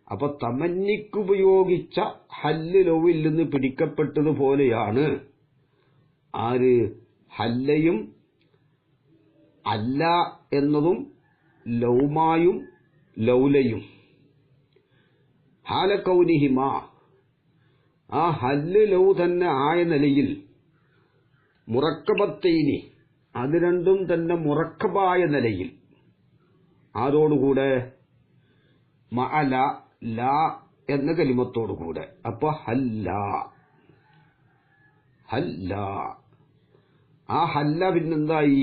അപ്പൊ തമന്നിക്കുപയോഗിച്ച ഹല്ല് ലൗവിൽ നിന്ന് പിടിക്കപ്പെട്ടതുപോലെയാണ് ആര്? ഹല്ലയും അല്ല എന്നതും ലൗമായും ലൗലയും. ഹാല കൗനിഹിമ, ആ ഹല്ല് ലൗ തന്നെ ആയ നിലയിൽ മുറക്കബത്തൈനി, അത് രണ്ടും തന്നെ മുറക്കബായ നിലയിൽ. ആരോടുകൂടെ? മഅല ലാ എന്ന കലിമത്തോടുകൂടെ. അപ്പൊ ഹല്ല, ഹല്ല, ആ ഹല്ല പിന്നെന്തായി?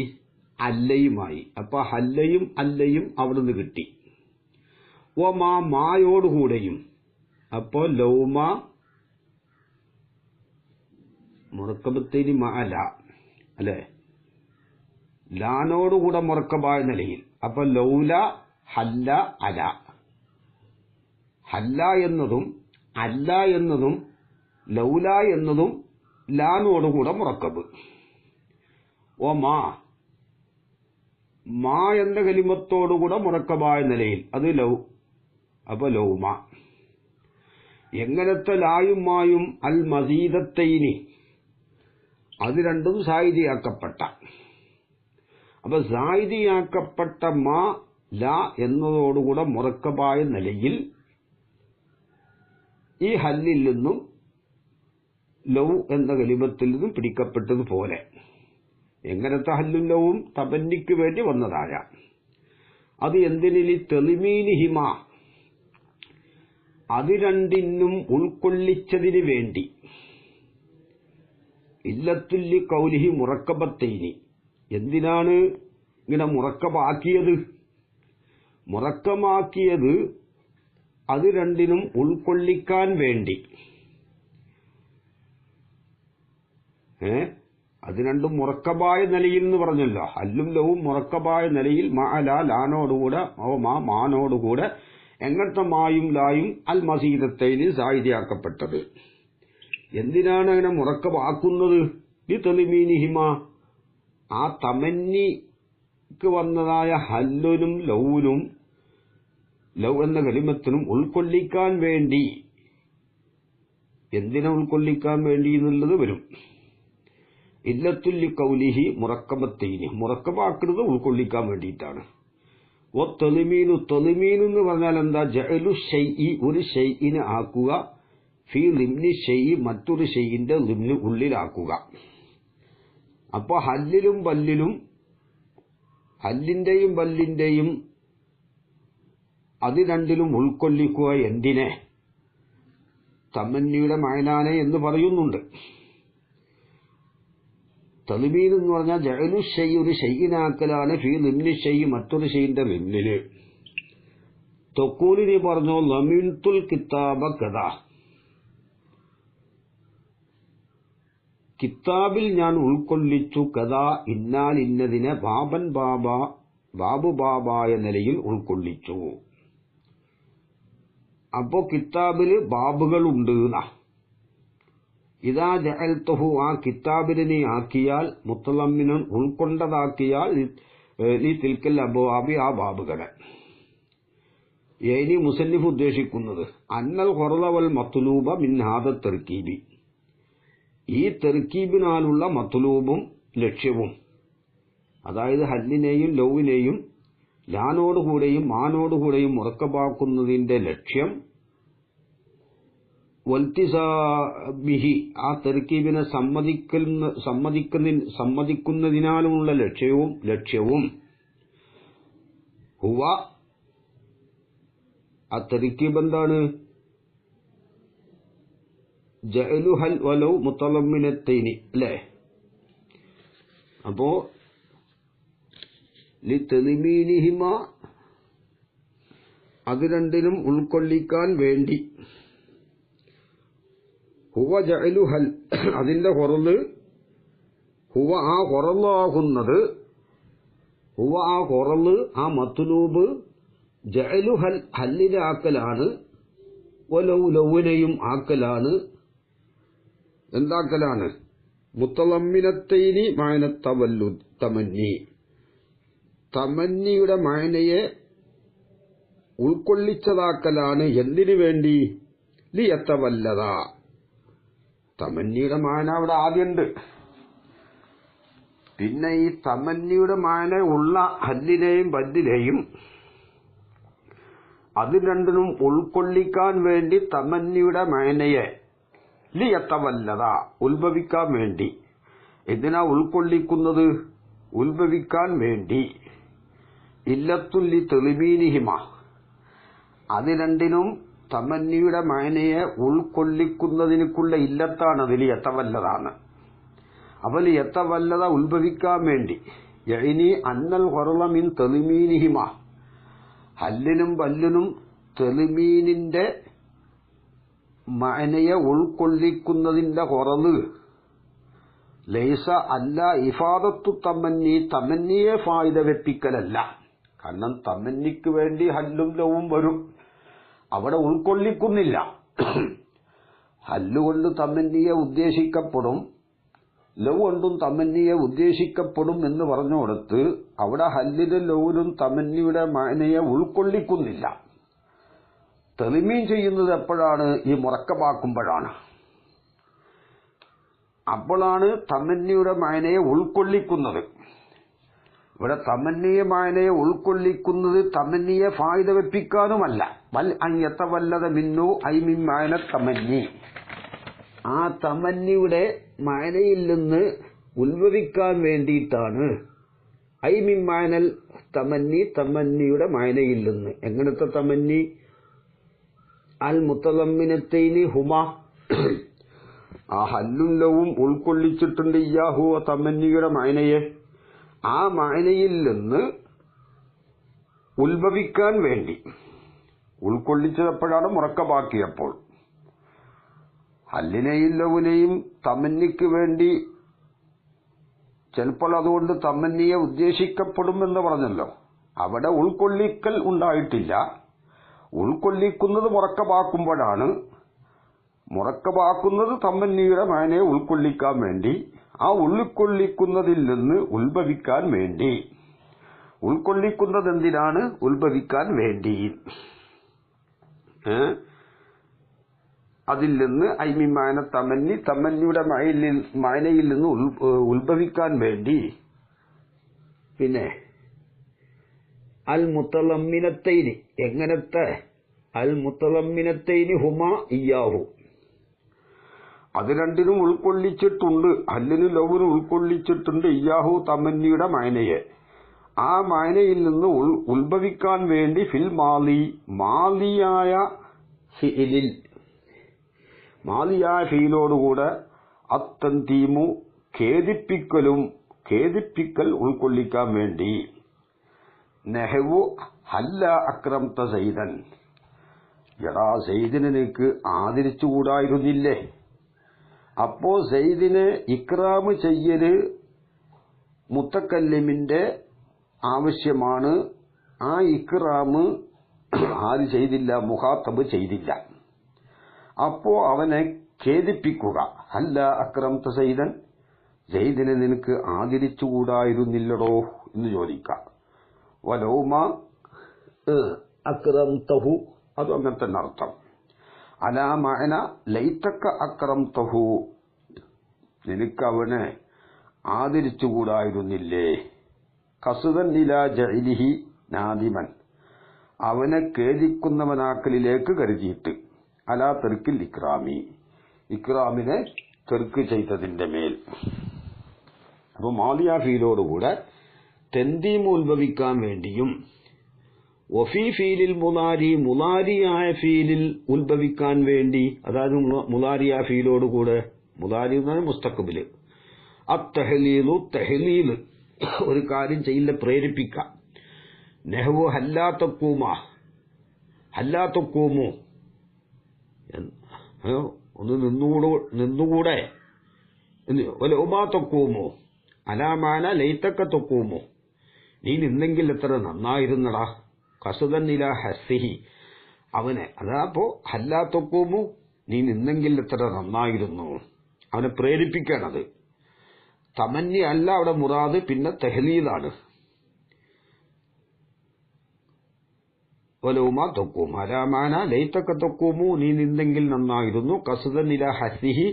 അല്ലയുമായി. അപ്പൊ ഹല്ലയും അല്ലയും അവിടുന്ന് കിട്ടി. മായോടുകൂടെയും. അപ്പോ ലൗമ മുറക്കബത്തേനി മഅല അല്ലെ, ലാനോടുകൂടെ മുറക്കബായ നിലയിൽ. അപ്പൊ ലൗല, ഹല്ല, അല. ഹല്ല എന്നതും അല്ല എന്നതും ലൗല എന്നതും ലാനോടുകൂടെ മുറക്കബ്. മാ എന്ന കലിമത്തോടുകൂടെ മുറക്കബായ നിലയിൽ, അത് ലൗ. അപ്പൊ ലൗമ. എങ്ങനത്തെ ലായും മായും? അൽ മസീദത്തൈനി, അത് രണ്ടും സായിദിയാക്കപ്പെട്ട. അപ്പൊ സായിദിയാക്കപ്പെട്ട മാ ല എന്നതോടുകൂടെ മുറക്കബായ നിലയിൽ ഈ ഹല്ലിൽ നിന്നും ലൗ എന്ന കലിമത്തിൽ നിന്നും പിടിക്കപ്പെട്ടതുപോലെ. എങ്ങനത്തെ ഹല്ലും ലവും തബന്നിക്ക് വേണ്ടി വന്നതായ അത് എന്തിനിൽ? തെളിമീനിഹിമ, അത് രണ്ടിനും ഉൾക്കൊള്ളിച്ചതിന് വേണ്ടി. ഇല്ലത്തുല്ലി കൗലിഹി മുറക്കബത്തൈനി, എന്തിനാണ് ഇങ്ങനെ മുറക്കബാക്കിയത്? മുറക്കമാക്കിയത് അത് രണ്ടിനും ഉൾക്കൊള്ളിക്കാൻ വേണ്ടി. അത് രണ്ടും മുറക്കബായ നിലയിൽ എന്ന് പറഞ്ഞല്ലോ. ഹല്ലും ലവും മുറക്കബായ നിലയിൽ മഅല ലാനോടുകൂടെ, മാനോടുകൂടെ. എങ്ങനത്തെ മായും ലായും അൽ മസീദത്തൈനി സായിദിയാക്കപ്പെട്ടത്. എന്തിനാണ് അങ്ങനെ മുറക്കബാക്കുന്നത്? ഈ തെളിമീനിഹിമ, ആ തമന്നിക്ക് വന്നതായ ഹല്ലിനും ലൗവിനും, ലൗ എന്ന കലിമത്തിനും ഉൾക്കൊള്ളിക്കാൻ വേണ്ടി. എന്തിനാ ഉൾക്കൊള്ളിക്കാൻ വേണ്ടി എന്നുള്ളത് വരും. ഇല്ലത്തുല്ലി കൗലിഹി മുറക്കബത്തൈനി, മുറക്കബാക്കുന്നത് ഉൾക്കൊള്ളിക്കാൻ വേണ്ടിയിട്ടാണ്. തെളിമീനു, തെളിമീൻ എന്ന് പറഞ്ഞാൽ എന്താ? ജഅലു ഷൈഇ, ഒരു ഷൈഇനെ ആക്കുക, ഫീ ലിംനി ഷൈഇ, മറ്റൊരു ഷൈഇന്റെ ലിംന് ഉള്ളിലാക്കുക. അപ്പൊ ഹല്ലിലും ബല്ലിലും, ഹല്ലിന്റെയും ബല്ലിന്റെയും അത് രണ്ടിലും ഉൾക്കൊള്ളിക്കുക. എന്തിനെ? തമന്നിയുടെ മഅനാനെ എന്ന് പറയുന്നുണ്ട്. തളിമീൻ എന്ന് പറഞ്ഞാൽ ജഅലു ഷൈഇ, ഒരു ഷൈഇനാക്കലാണ്, ഫീ ലിംനി ഷൈഇ, മറ്റൊരു ഷൈഇന്റെ ലിംനില്. തൊക്കൂലിനി പറഞ്ഞു ലമിൻതുൽ കിതാബ കദാ, കിതാബിൽ ഞാൻ ഉൾക്കൊള്ളിച്ചു കഥാ, ഇന്നാൽ ഇന്നതിനെ, ബാബൻ ബാബ ബാബു ബാബായ നിലയിൽ ഉൾക്കൊള്ളിച്ചു. അപ്പോ കിതാബില് ബാബുകളുണ്ട്. ഇതാ ജഅൽതുഹു, ആ കിതാബിനെ ആക്കിയാൽ, മുത്തലമ്മിനൻ ഉൾക്കൊണ്ടതാക്കിയാൽ, ലി തിൽക്കൽ അബ്വാബി, ആ ബാബുകളെ. ഇനി മുസന്നിഫ് ഉദ്ദേശിക്കുന്നത് അന്നൽ ഖർള വൽ മത്ലൂബ മിൻ ഹാദ തർക്കീബി, ഈ തർക്കീബിനാലുള്ള മത്ലൂബും ലക്ഷ്യവും, അതായത് ഹല്ലിനെയും ലൗവിനെയും ലാനോടുകൂടെയും മാനോടുകൂടെയും മുറക്കബാക്കുന്നതിന്റെ ലക്ഷ്യം, വൽത്തിസാബിഹി, ആ തർക്കീബിനെ സമ്മതിക്കുന്നതിനാലുമുള്ള ലക്ഷ്യവും ഹുവ, ആ തർക്കീബ് എന്താണ്? ജഅലു ഹൽ വലൗ മുത്തലമ്മിനത്തൈനി, അല്ലേ? അപ്പോ ലിതൽമീനിഹിമ, അത് രണ്ടിനും ഉൾക്കൊള്ളിക്കാൻ വേണ്ടി, ഹുവ ജഅലു ഹൽ, അതിന്റെ ഖറള്, ഹുവ ആ ഖറളാകുന്നത്, ഹുവ ആ ഖറള്, ആ മത്ലൂബ്, ജഅലു ഹൽ, ഹല്ലിനെ ആക്കലാണ്, വലൗ ലൗവിനെയും ആക്കലാണ്. എന്താക്കലാണ്? മുത്തലമ്മിനത്തൈനി മഅന തവല്ലുദ് തമന്നി, തമന്നിയുടെ മഅനയെ ഉൾക്കൊള്ളിച്ചതാക്കലാണ്. എന്തിനു വേണ്ടി? ലിയത്തവല്ലദ, തമന്നിയുടെ മഅന അവിടെ ആദ്യമുണ്ട്. പിന്നെ ഈ തമന്നിയുടെ മഅന ഉള്ള ഹല്ലിനെയും ബദ്ദിനെയും അത് രണ്ടിനും ഉൾക്കൊള്ളിക്കാൻ വേണ്ടി തമന്നിയുടെ മഅനയെ ലിയത്തവല്ലദ, ഉത്ഭവിക്കാൻ വേണ്ടി. എന്തിനാ ഉൾക്കൊള്ളിക്കുന്നത്? ഉത്ഭവിക്കാൻ വേണ്ടി. ഇല്ലത്തുല്ലി തെളിമീനിഹിമ, അത് രണ്ടിനും തമന്നിയുടെ മഅനയെ ഉൾക്കൊള്ളിക്കുന്നതിനുള്ള ഇല്ലത്താണ് അതിൽ യത്തവല്ലതാണ്. അപ്പോൾ യത്തവല്ലത ഉത്ഭവിക്കാൻ വേണ്ടി. യഅനി അന്നൽ ഖർള മിൻ തെളിമീനിഹിമ, ഹല്ലിനും ബല്ലിനും തെളിമീനിന്റെ മഅനയെ ഉൾക്കൊള്ളിക്കുന്നതിന്റെ ഖറള് ലൈസ, അല്ല, ഇഫാദത്തു തമന്നി, തമന്നിയെ ഫായിദ വെപ്പിക്കലല്ല. കാരണം തമന്നിക്ക് വേണ്ടി ഹല്ലും ലവും വരും, അവിടെ ഉൾക്കൊള്ളിക്കുന്നില്ല. ഹല്ലുകൊണ്ട് തമന്നിയെ ഉദ്ദേശിക്കപ്പെടും, ലവ് കൊണ്ടും തമന്നിയെ ഉദ്ദേശിക്കപ്പെടും എന്ന് പറഞ്ഞു കൊടുത്ത് അവിടെ ഹല്ലിനും ലൗവിനും തമന്നിയുടെ മഅനയെ ഉൾക്കൊള്ളിക്കുന്നില്ല. തെളിമീൻ ചെയ്യുന്നത് എപ്പോഴാണ്? ഈ മുറക്കബാക്കുമ്പോഴാണ്. അപ്പോഴാണ് തമന്നിയുടെ മഅനയെ ഉൾക്കൊള്ളിക്കുന്നത്. ഇവിടെ തമന്നിയെ മഅനയെ ഉൾക്കൊള്ളിക്കുന്നത് തമന്നിയെ ഫായിദ വെപ്പിക്കാനുമല്ല. ബൽ അൻ യതവല്ലദ മിന്നു ഐ മിൻ മഅന തമന്നി, ആ തമന്നിയുടെ മഅനയിൽ നിന്ന് ഉത്ഭവിക്കാൻ വേണ്ടിയിട്ടാണ്. ഐ മിൻ മഅനൽ തമന്നി, തമന്നിയുടെ മഅനയിൽ നിന്ന്. എങ്ങനത്തെ തമന്നി? അൽ മുത്തലമ്മിനത്തൈനി ഹുമ, ആ ഹല്ലും ലവും ഉൾക്കൊള്ളിച്ചിട്ടുണ്ട് ഇയ്യാഹു, തമന്നിയുടെ മഅനയെ. ആ മഅനയിൽ നിന്ന് ഉത്ഭവിക്കാൻ വേണ്ടി ഉൾക്കൊള്ളിച്ചപ്പോഴാണ് മുറക്കബാക്കിയപ്പോൾ. ഹല്ലിനെയും ലവുനെയും തമന്നിക്ക് വേണ്ടി ചിലപ്പോൾ അതുകൊണ്ട് തമന്നിയെ ഉദ്ദേശിക്കപ്പെടുമെന്ന് പറഞ്ഞല്ലോ. അവിടെ ഉൾക്കൊള്ളിക്കൽ ഉണ്ടായിട്ടില്ല. ഉൾക്കൊള്ളിക്കുന്നത് മുറക്കബാക്കുമ്പോഴാണ്. മുറക്കബാക്കുന്നത് തമന്നിയുടെ മഅനയെ ഉൾക്കൊള്ളിക്കാൻ വേണ്ടി, ആ ഉൾക്കൊള്ളിക്കുന്നതിൽ നിന്ന് ഉത്ഭവിക്കാൻ വേണ്ടി. ഉൾക്കൊള്ളിക്കുന്നത് എന്തിനാണ്? ഉത്ഭവിക്കാൻ വേണ്ടി. അതിൽ നിന്ന് ഐമിൻ മഅന തമന്നി, തമന്നിയുടെ മഅനയിൽ നിന്ന് ഉത്ഭവിക്കാൻ വേണ്ടി. പിന്നെ അൽ മുത്തലമ്മിനത്തൈനി, എങ്ങനത്തെ? അൽ മുത്തലമ്മിനത്തൈനി ഹുമ ഇയ്യാഹു, അത് രണ്ടിനും ഉൾക്കൊള്ളിച്ചിട്ടുണ്ട്. ഹല്ലിനും ലൗവിനും ഉൾക്കൊള്ളിച്ചിട്ടുണ്ട് ഇയ്യാഹു, തമന്നിയുടെ മഅനയെ. ആ മഅനയിൽ നിന്ന് ഉത്ഭവിക്കാൻ വേണ്ടി ഫിൽ മാലി, മാലിയായ ഫിഇലിൽ, മാലിയായ ഫീലോടുകൂടെ അത്തന്തീമു, ഖേദിപ്പിക്കൽ ഉൾക്കൊള്ളിക്കാൻ വേണ്ടി. നെഹവു ഹല്ല അക്രംത സൈദൻ, എടാ സൈദിനെ നിനക്ക് ആദരിച്ചുകൂടായിരുന്നില്ലേ? അപ്പോ സൈദിനെ ഇക്രാമ് ചെയ്യല് മുത്തക്കല്ലിമിന്റെ ആവശ്യമാണ്. ആ ഇക്റാമ് ആര് ചെയ്തില്ല? മുഖാത്തബ് ചെയ്തില്ല. അപ്പോ അവനെ ഖേദിപ്പിക്കുക. അല്ല അക്രംത സൈദൻ, സൈദിനെ നിനക്ക് ആദരിച്ചുകൂടായിരുന്നില്ലടോ എന്ന് ചോദിക്കാം. വലൗമ അക്രംതഹു, അതും അങ്ങനെ തന്നെ അർത്ഥം. അലാ മഅന ലൈതക അക്രംതഹു, നിനക്ക് അവനെ ആദരിച്ചുകൂടായിരുന്നില്ലേ? ഖസ്ദൻ ഇലാ ജഅലിഹി നാദിമൻ, അവനെ ഖേദിക്കുന്നവനാക്കലിലേക്ക് കരുതിയിട്ട്. അലാ തെർക്കിൽ ഇക്രാമി, ഇക്രാമിനെ തെർക്ക് ചെയ്തതിന്റെ മേൽ. അപ്പൊ മാദിയ ഫീലോടുകൂടെ തെന്തീം ഉത്ഭവിക്കാൻ വേണ്ടിയും ഒഫി ഫീലിൽ മുലാരി, മുലാരിയായ ഫീലിൽ ഉത്ഭവിക്കാൻ വേണ്ടി, അതായത് മുലാരിയ ഫീലോടുകൂടെ, മുലാരി എന്നാണ് മുസ്തഖബില്, അത്തഹലീലു തഹലീല്, ഒരു കാര്യം ചെയ്യില്ല പ്രേരിപ്പിക്കാം. നെഹ്വു ഹല്ലാത്തക്കൂമു, ഒന്ന് നിന്നുകൂടെ, ഒലുമാത്തക്കൂമു അലാമാന ലൈത്തക്ക തൊക്കൂമു, നീ നിന്നെങ്കിൽ എത്ര നന്നായിരുന്നടാ. കസുദൻ ഇല ഹസ്സിഹി, അവനെ അതാപ്പോ ഹല്ലാത്തൊക്കൂമു, നീ നിന്നെങ്കിൽ എത്ര നന്നായിരുന്നു, അവനെ പ്രേരിപ്പിക്കണത്. തമന്നി അല്ല അവിടെ മുറാദ്, പിന്നെ തെഹ്ലീലാണ്. വലൗമാ തൊക്കൂം അലാമാന ലൈത്തക്ക തൊക്കൂമു, നീ നിന്നെങ്കിൽ നന്നായിരുന്നു. കസുദൻ ഇല ഹസ്സിഹി,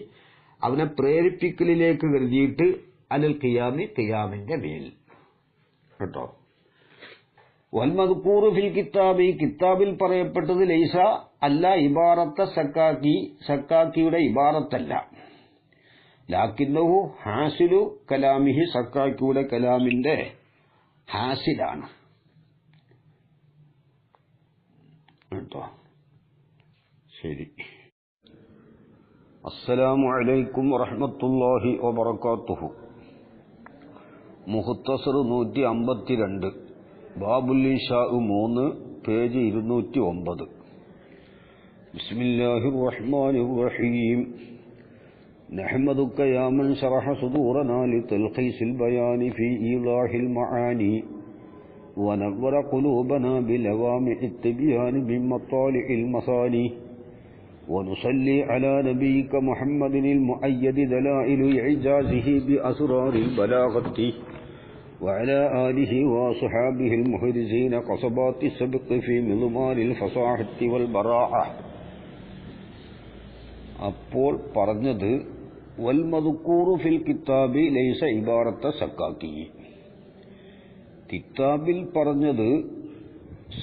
അവനെ പ്രേരിപ്പിക്കലിലേക്ക് കരുതിയിട്ട്. അലൽ ഖിയാമി, ഖിയാമിന്റെ മേൽ കേട്ടോ. വൽമദ്കൂറു ഫിൽ കിതാബി, കിതാബിൽ പറയപ്പെട്ടത് ലൈസ അല്ല ഇബാറത്ത സക്കാക്കി, സക്കാക്കിയുടെ ഇബാറത്തല്ല. ലാക്കിന്നഹു ഹാസിലു കലാമിഹി, സക്കാക്കിയുടെ കലാമിന്റെ ഹാസിലാണ് കേട്ടോ. ശരി. അസ്സലാമു അലൈക്കും വറഹ്മത്തുള്ളാഹി വബറകാതുഹു. മുഖ്തസർ 152, ബാബുൽ ഇൻഷാ 3, പേജ് 209. ബിസ്മില്ലാഹിർ റഹ്മാനിർ റഹീം. നഹ്മദുക യാ മൻ ശറഹ സുദൂറനാ ലിതൽഖീസിൽ ബയാനി ഫീ ഈളാഹിൽ മആനി വനവ്വറ ഖുലൂബനാ ബിലവാമിഇ തിബ്യാനി മിൻ മത്താലിഇൽ മസാനി ونصلي على نبيك محمد المؤيد دلائل إعجازه بأسرار البلاغة وعلى آله وصحابه المحرزين قصبات السبق في مضمار الفصاحة والبراعة. അപ്പോൾ പറഞ്ഞത് വൽമദ്കൂറു ഫിൽ കിതാബി ലൈസ ഇബാറത്ത സക്കാക്കി, കിതാബിൽ പറഞ്ഞത്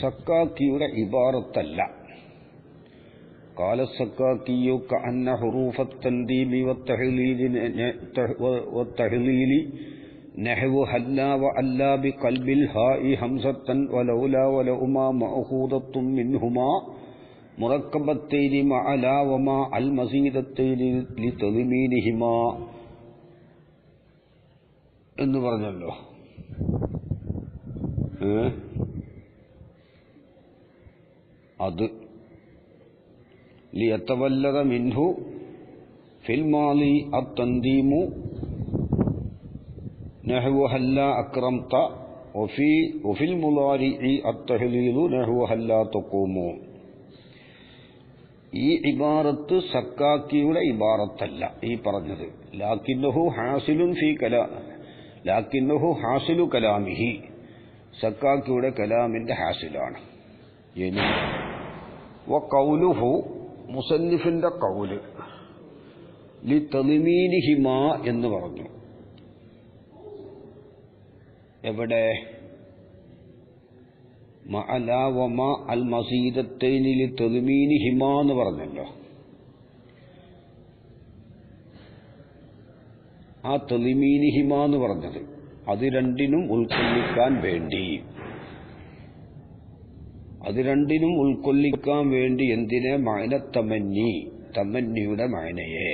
സക്കാക്കിയുടെ ഇബാറത്തല്ല. قال السكاكي كأن حروف التنديم والتحليل نحو هلا وألا بقلب الهاء همزة ولولا ولأما مأخوذة منهما مركبتين مع لا وما المزيدتين لتضمينهما എന്ന് പറഞ്ഞല്ലോ. അത് ليتولد منه في الماضي التنديم نحو هلا أكرمت وفي المضارع التهليل نحو هلا تقوم. ഈ ഇബാറത്ത് സക്കാക്കിയുടെ ഇബാറത്തല്ല ഈ പറഞ്ഞത്. ലാക്കിന്നഹു ഹാസിലു കലാമിഹി, സക്കാക്കിയുടെ കലാമിന്റെ ഹാസിലാണ്. ഇനി വഖൗലുഹു, മുസന്നിഫിന്റെ കൗല്, ലിതദ്മീനിഹിമാ എന്ന് പറഞ്ഞു. എവിടെ? മഅലാ വമാ അൽ മസീദത്തൈനി ലിതദ്മീനിഹിമാ എന്ന് പറഞ്ഞല്ലോ. ആ തദ്മീനിഹിമാ എന്ന് പറഞ്ഞത് അത് രണ്ടിനും ഉൾക്കൊള്ളിക്കാൻ വേണ്ടി, അത് രണ്ടിനും ഉൾക്കൊള്ളിക്കാൻ വേണ്ടി എന്തിനെ? മഅന തമന്നി, തമന്നിയുടെ മഅനയെ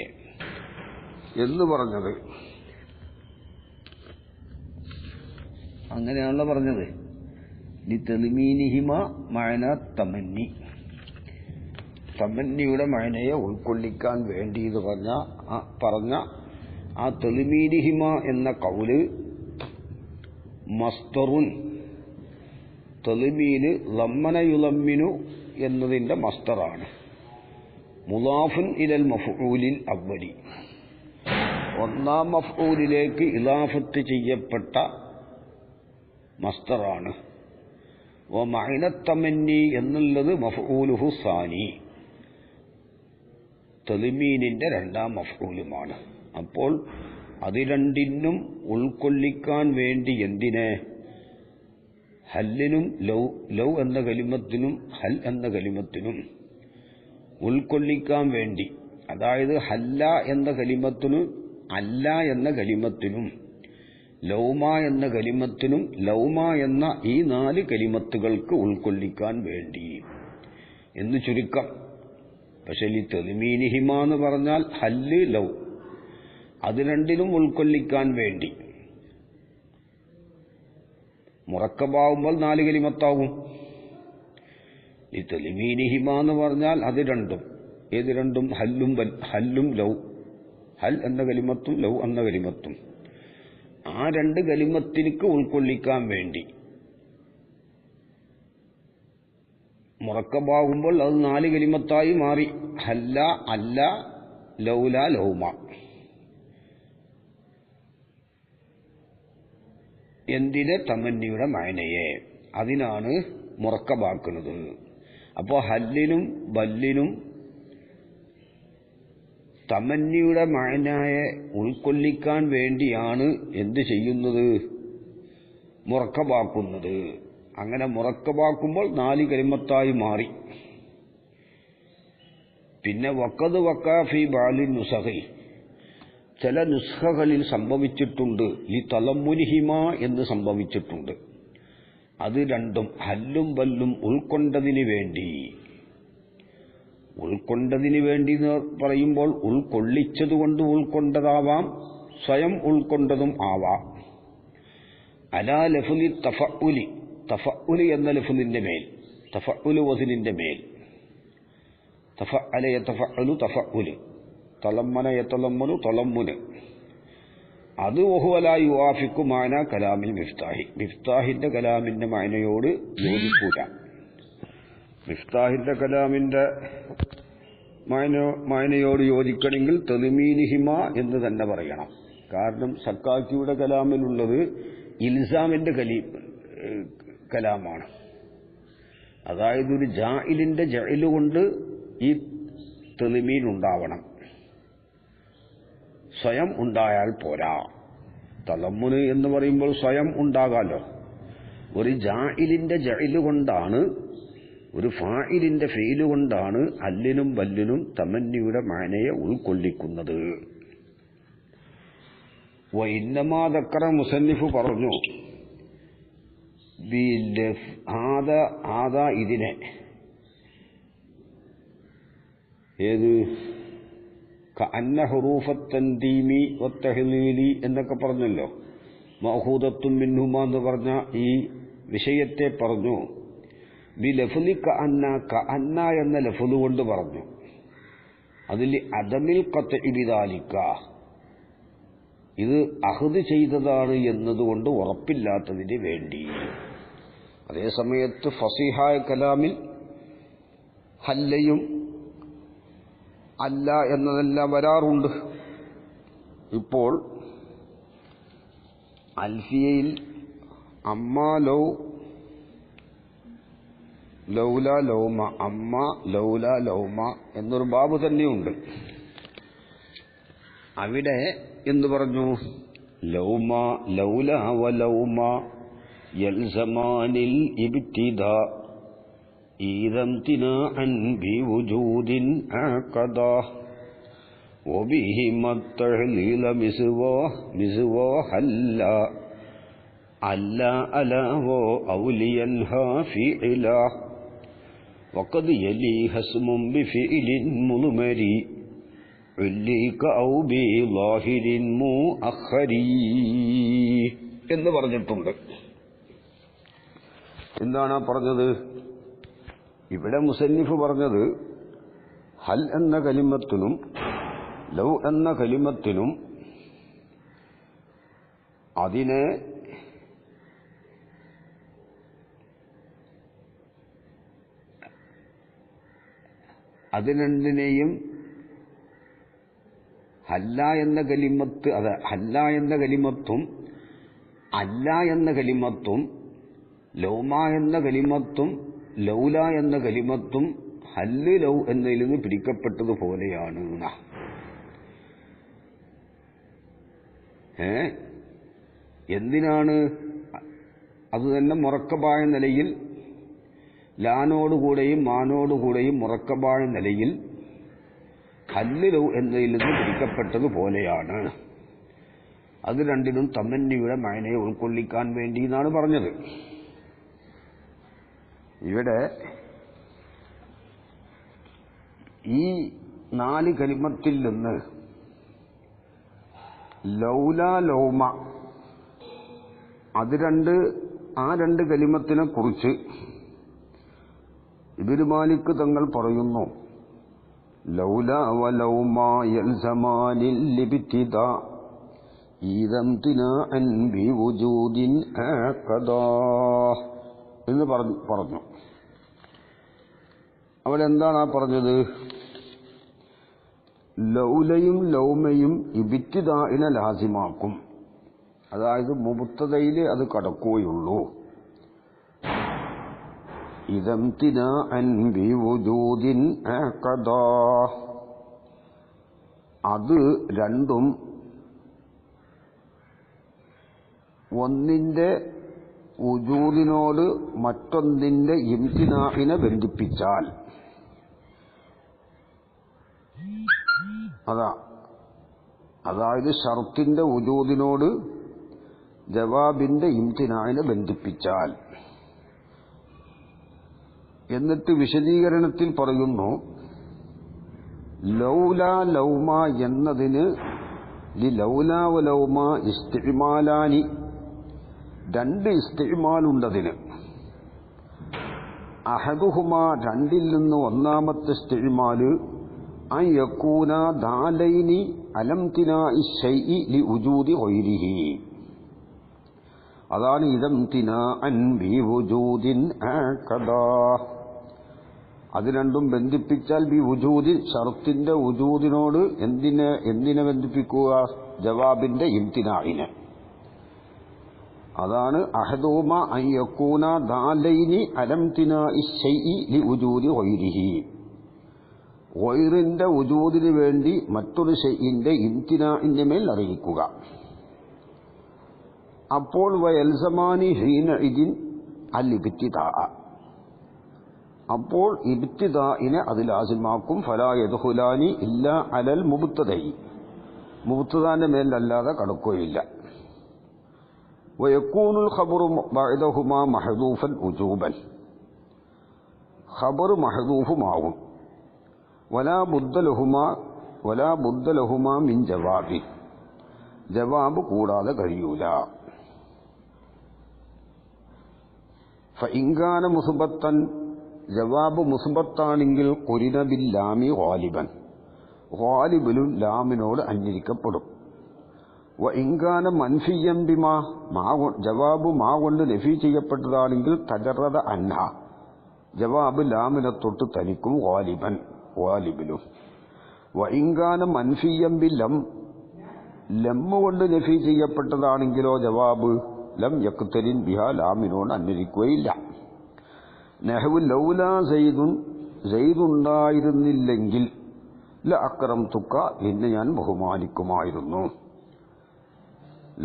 എന്ന് പറഞ്ഞത്. അങ്ങനെയാണല്ലോ പറഞ്ഞത്. ലിതദ്മീനിഹിമ മഅന തമന്നി, തമന്നിയുടെ മഅനയെ ഉൾക്കൊള്ളിക്കാൻ വേണ്ടി എന്ന് പറഞ്ഞ ആ തദ്മീനിഹിമ എന്ന കൗല് മസ്ദറുൻ തളിമീന് ലമ്മന യുലമ്മിനു എന്നതിൻ്റെ മസ്തറാണ്. മുളാഫുൻ ഇലൽ മഫ്ഊലിൽ അവ്വലി, ഒന്നാം മഫ്ഊലിലേക്ക് ഇളാഫത്ത് ചെയ്യപ്പെട്ട മസ്തറാണ്. വ മഅനത്തമന്നി എന്നുള്ളത് മഫ്ഊലുഹു സാനി, തളിമീനിന്റെ രണ്ടാം മഫ്ഊലുമാണ്. അപ്പോൾ അത് രണ്ടിനും ഉൾക്കൊള്ളിക്കാൻ വേണ്ടി എന്തിനെ? ഹല്ലിനും ലൗ എന്ന കലിമത്തിനും ഹൽ എന്ന കലിമത്തിനും ഉൾക്കൊള്ളിക്കാൻ വേണ്ടി, അതായത് ഹല്ല എന്ന കലിമത്തിനും അല്ല എന്ന കലിമത്തിനും ലൗമ എന്ന കലിമത്തിനും ലൗമ എന്ന ഈ 4 കലിമത്തുകൾക്ക് ഉൾക്കൊള്ളിക്കാൻ വേണ്ടി എന്ന് ചുരുക്കം. പക്ഷെ ഈ തളിമീനിഹിമ എന്ന് പറഞ്ഞാൽ ഹല്ല് ലൗ, അത് രണ്ടിനും ഉൾക്കൊള്ളിക്കാൻ വേണ്ടി. മുറക്കബാവുമ്പോൾ 4 കലിമത്താവും. ഈ തളിമീനിഹിമ എന്ന് പറഞ്ഞാൽ അത് രണ്ടും. ഏത് രണ്ടും? ഹല്ലും ലൗ, ഹൽ എന്ന കലിമത്തും ലൗ എന്ന കലിമത്തും. ആ 2 കലിമത്തിലേക്ക് ഉൾക്കൊള്ളിക്കാൻ വേണ്ടി മുറക്കബാകുമ്പോൾ അത് 4 കലിമത്തായി മാറി. ഹല്ല, അല്ല, ലൗല, ലൗമ. എന്തിനെ? തമന്നിയുടെ മഅനയെ. അതിനാണ് മുറക്കബാക്കുന്നത്. അപ്പോൾ ഹല്ലിനും ബല്ലിനും തമന്നിയുടെ മഅനയെ ഉൾക്കൊള്ളിക്കാൻ വേണ്ടിയാണ് എന്ത് ചെയ്യുന്നത്? മുറക്കബാക്കുന്നത്. അങ്ങനെ മുറക്കബാക്കുമ്പോൾ 4 കലിമത്തായി മാറി. പിന്നെ വഖദ് വഖഅ ഫീ ബഅലി നുസഖി, ചില നുസ്ഖകളിൽ സംഭവിച്ചിട്ടുണ്ട് ലി തലമ്മുനിഹിമ എന്ന് സംഭവിച്ചിട്ടുണ്ട്. അത് രണ്ടും ഹല്ലും ബല്ലും ഉൾക്കൊണ്ടതിന് വേണ്ടി. ഉൾക്കൊണ്ടതിന് വേണ്ടി എന്ന് പറയുമ്പോൾ ഉൾക്കൊള്ളിച്ചതുകൊണ്ട് ഉൾക്കൊണ്ടതാവാം, സ്വയം ഉൾക്കൊണ്ടതും ആവാം. അലാ ലഫ്ലി തഫഉലി, തഫഉലി എന്ന ലഫ്ലിന്റെ മേൽ, തഫഉലു വസ്നിന്റെ മേൽ. തഫഅല യതഫഅലു തഫഉല്, തലമ്മന യതലമ്മനു തലമ്മുന്. അത് വഹുവ ലാ യുവാഫിഖു മാന കലാമിൽ മിഫ്താഹി, മിഫ്താഹിന്റെ കലാമിന്റെ മാനയോട് യോജിക്കൂല. മിഫ്താഹിന്റെ കലാമിന്റെ മാനയോട് യോജിക്കണമെങ്കിൽ തളിമീനിഹിമ എന്ന് തന്നെ പറയണം. കാരണം സക്കാക്കിയുടെ കലാമിലുള്ളത് ഇൽസാമിന്റെ കലാമാണ്. അതായത് ഒരു ജാഇലിന്റെ ജഅല് കൊണ്ട് ഈ തളിമീൻ ഉണ്ടാവണം, സ്വയം ഉണ്ടായാൽ പോരാ. തലമ്മുന് എന്ന് പറയുമ്പോൾ സ്വയം ഉണ്ടാകാലോ. ഒരു ജാഇലിന്റെ ജഅല് കൊണ്ടാണ്, ഒരു ഫാഇലിന്റെ ഫെയില് കൊണ്ടാണ് അല്ലിനും ബല്ലിനും തമന്നിയുടെ മാനയെ ഉൾക്കൊള്ളിക്കുന്നത്. വഇന്നമാ ദക്കറ മുസന്നിഫ് പറഞ്ഞു ഇതിനെ, ഏത്? കഅന്ന ഹുറൂഫത്ത് തൻദീമി വത്തഹ്ലീലി എന്നൊക്കെ പറഞ്ഞല്ലോ. മഅഖൂദത്തും മിൻഹുമാ എന്ന് പറഞ്ഞ ഈ വിഷയത്തെ പറഞ്ഞു. ബി ലഫ്ലി കഅന്ന എന്ന ലഫ്ല് കൊണ്ട് പറഞ്ഞു. അതിൽ അദമിൽ ഖത്ഇ ബിദാലിക, ഇത് അഹ്ദ് ചെയ്തതാണ് എന്നതുകൊണ്ട് ഉറപ്പില്ലാത്തതിന് വേണ്ടി. അതേസമയത്ത് ഫസീഹായ കലാമിൽ ഹല്ലയും അല്ല എന്നതെല്ലാം വരാറുണ്ട്. ഇപ്പോൾ അൽഫിയയിൽ അമ്മ ലൗ ലൗല ലൗമ, അമ്മ ലൗല ലൗമ എന്നൊരു ബാബ് തന്നെയുണ്ട്. അവിടെ എന്ന് പറഞ്ഞു? ലൗമ ലൗല വലൗമ യൽസമാനിൽ ഇബ്തിദാ ഈദംതിനാഅൻ ബിവുജൂദിൻ അഖദാ വബിഹിമ തഹ്ലീല മിസ്വാ ഹല്ല അല്ല അലാ വ ഔലിയൻഹാ ഫിഇലാ വഖദ് യലീഹ ഇസ്മുൻ ബിഫിഇലിൻ മുദ്മരി ഉല്ലീക ഔ ബി ളാഹിരിൻ മുഅഖരി എന്ന് പറഞ്ഞിട്ടുണ്ട്. എന്താണ് പറഞ്ഞത്? ഇവിടെ മുസന്നിഫ് പറഞ്ഞത് ഹൽ എന്ന കലിമത്തിനും ലൗ എന്ന കലിമത്തിനും അതിനെ അത് രണ്ടിനെയും ഹല്ല എന്ന കലിമത്ത്, അത് ഹല്ല എന്ന കലിമത്തും അല്ല എന്ന കലിമത്തും ലൗമ എന്ന കലിമത്തും ലൗല എന്ന കലിമത്തും ഹല്ല് ലൗ എന്നതിൽ നിന്ന് പിടിക്കപ്പെട്ടതുപോലെയാണ്. എന്തിനാണ്? അത് തന്നെ മുറക്കബായ നിലയിൽ ലാനോടുകൂടെയും മാനോടുകൂടെയും മുറക്കബായ നിലയിൽ ഹല്ല് ലൗ എന്നതിൽ നിന്ന് പിടിക്കപ്പെട്ടതുപോലെയാണ്. അത് രണ്ടിനും തമന്നിയുടെ മഅനയെ ഉൾക്കൊള്ളിക്കാൻ വേണ്ടി എന്നാണ് പറഞ്ഞത്. ഇവിടെ ഈ 4 കലിമത്തിൽ നിന്ന് ലൗല ലൗമ ആ രണ്ട് കലിമത്തിനെ കുറിച്ച് ഇബ്നു മാലിക് തങ്ങൾ പറയുന്നു, ലൗല വലൗമ യൽസമാനിൽ ലിബ്തിദാ ഈദംതിനാഅൻ ബിവുജൂദിൻ അഖദാ എന്ന് പറഞ്ഞു. അവരെന്താണ് പറഞ്ഞത്? ലൗലയും ലൗമയും ഇബ്തിദാഇനെ ലാസിമാക്കും, അതായത് മുബ്തദയിൽ അത് കടക്കുകയുള്ളൂ. ഇദംതിനാഅൻ ബിവുജൂദിൻ അഖദാ, അത് രണ്ടും ഒന്നിന്റെ വുജൂദിനോട് മറ്റൊന്നിന്റെ ഇംതിനാഇനെ ബന്ധിപ്പിച്ചാൽ, അതായത് ഷർത്തിന്റെ വുജൂദിനോട് ജവാബിന്റെ ഇംതിനാഇനെ ബന്ധിപ്പിച്ചാൽ. എന്നിട്ട് വിശദീകരണത്തിൽ പറയുന്നു, ലൗല ലൗമ എന്നതിന് ലൗല വലൗമ ഇസ്തിമാലാനി, 2 ഇസ്തിമാലുണ്ടതിന്. അഹദുഹുമ, രണ്ടിൽ നിന്ന് ഒന്നാമത്തെ ഇസ്തിമാല് അൻ യകൂന ദാലൈനി അലംതിനാഇ ശൈഇ ലിവുജൂദി ഗൈരിഹി, അതാണ് ഇദംതിനാഅൻ ബിവുജൂദിൻ അഖദാ. അത് രണ്ടും ബന്ധിപ്പിച്ചാൽ ബിവുജൂദിൻ, ഷർത്തിന്റെ വുജൂദിനോട് എന്തിനെ ബന്ധിപ്പിക്കുക? ജവാബിന്റെ ഇംതിനാഇനെ. അതാണ് അഹദുഹുമ അൻ യകൂന ദാലൈനി അലംതിനാഇ ശൈഇ ലിവുജൂദി ഗൈരിഹി, ഗൈറിന്റെ വുജൂദിന് വേണ്ടി മറ്റൊരു ഷൈഇന്റെ ഇംതിനാഇന്റെ മേൽ അറിയിക്കുക. അപ്പോൾ വയൽസമാനി ഹീനഇദിൻ അൽ ഇബ്തിദാ, അപ്പോൾ ഇബ്തിദാഇനെ അത് ലാസിമാക്കും. ഫലാ യദ്ഖുലാനി ഇല്ലാ അലൽ മുബ്തദഇ, മുബ്തദാന്റെ മേലല്ലാതെ കടക്കുകയില്ല. വയകൂനുൽ ഖബറു ബഅദഹുമാ മഹ്ദൂഫൻ വുജൂബൻ, ഖബർ മഹ്ദൂഫുമാകും. വലാ ബുദ്ദ ലഹുമാ മിൻ ജവാബി, ജവാബ് കൂടാതെ കഴിയൂല. ഫഇൻകാന മുസ്ബത്തൻ, ജവാബ് മുസ്ബത്താണെങ്കിൽ ഖുരിന ബിൽ ലാമി ഗാലിബൻ, ഗാലിബിലും ലാമിനോട് അന്വയിക്കപ്പെടും. വഇൻകാന മൻഫിയൻ ബിമാ, ജവാബ് മാ കൊണ്ട് നഫി ചെയ്യപ്പെട്ടതാണെങ്കിൽ തജറദ അൻഹ, ജവാബ് ലാമിനെ തൊട്ട് തനിക്കും ഗാലിബിലും. വഇൻകാന മൻഫിയൻ ബിലം, ലം കൊണ്ട് നഫി ചെയ്യപ്പെട്ടതാണെങ്കിലോ ജവാബ് ലം യക്തരിൻ ബിഹ, ലാമിനോട് അന്വയിക്കുകയില്ല. നഹ്വു ലൗലാ സൈദുൻ, സൈദുണ്ടായിരുന്നില്ലെങ്കിൽ ല അക്രംതുക, നിന്നെ ഞാൻ ബഹുമാനിക്കുമായിരുന്നു.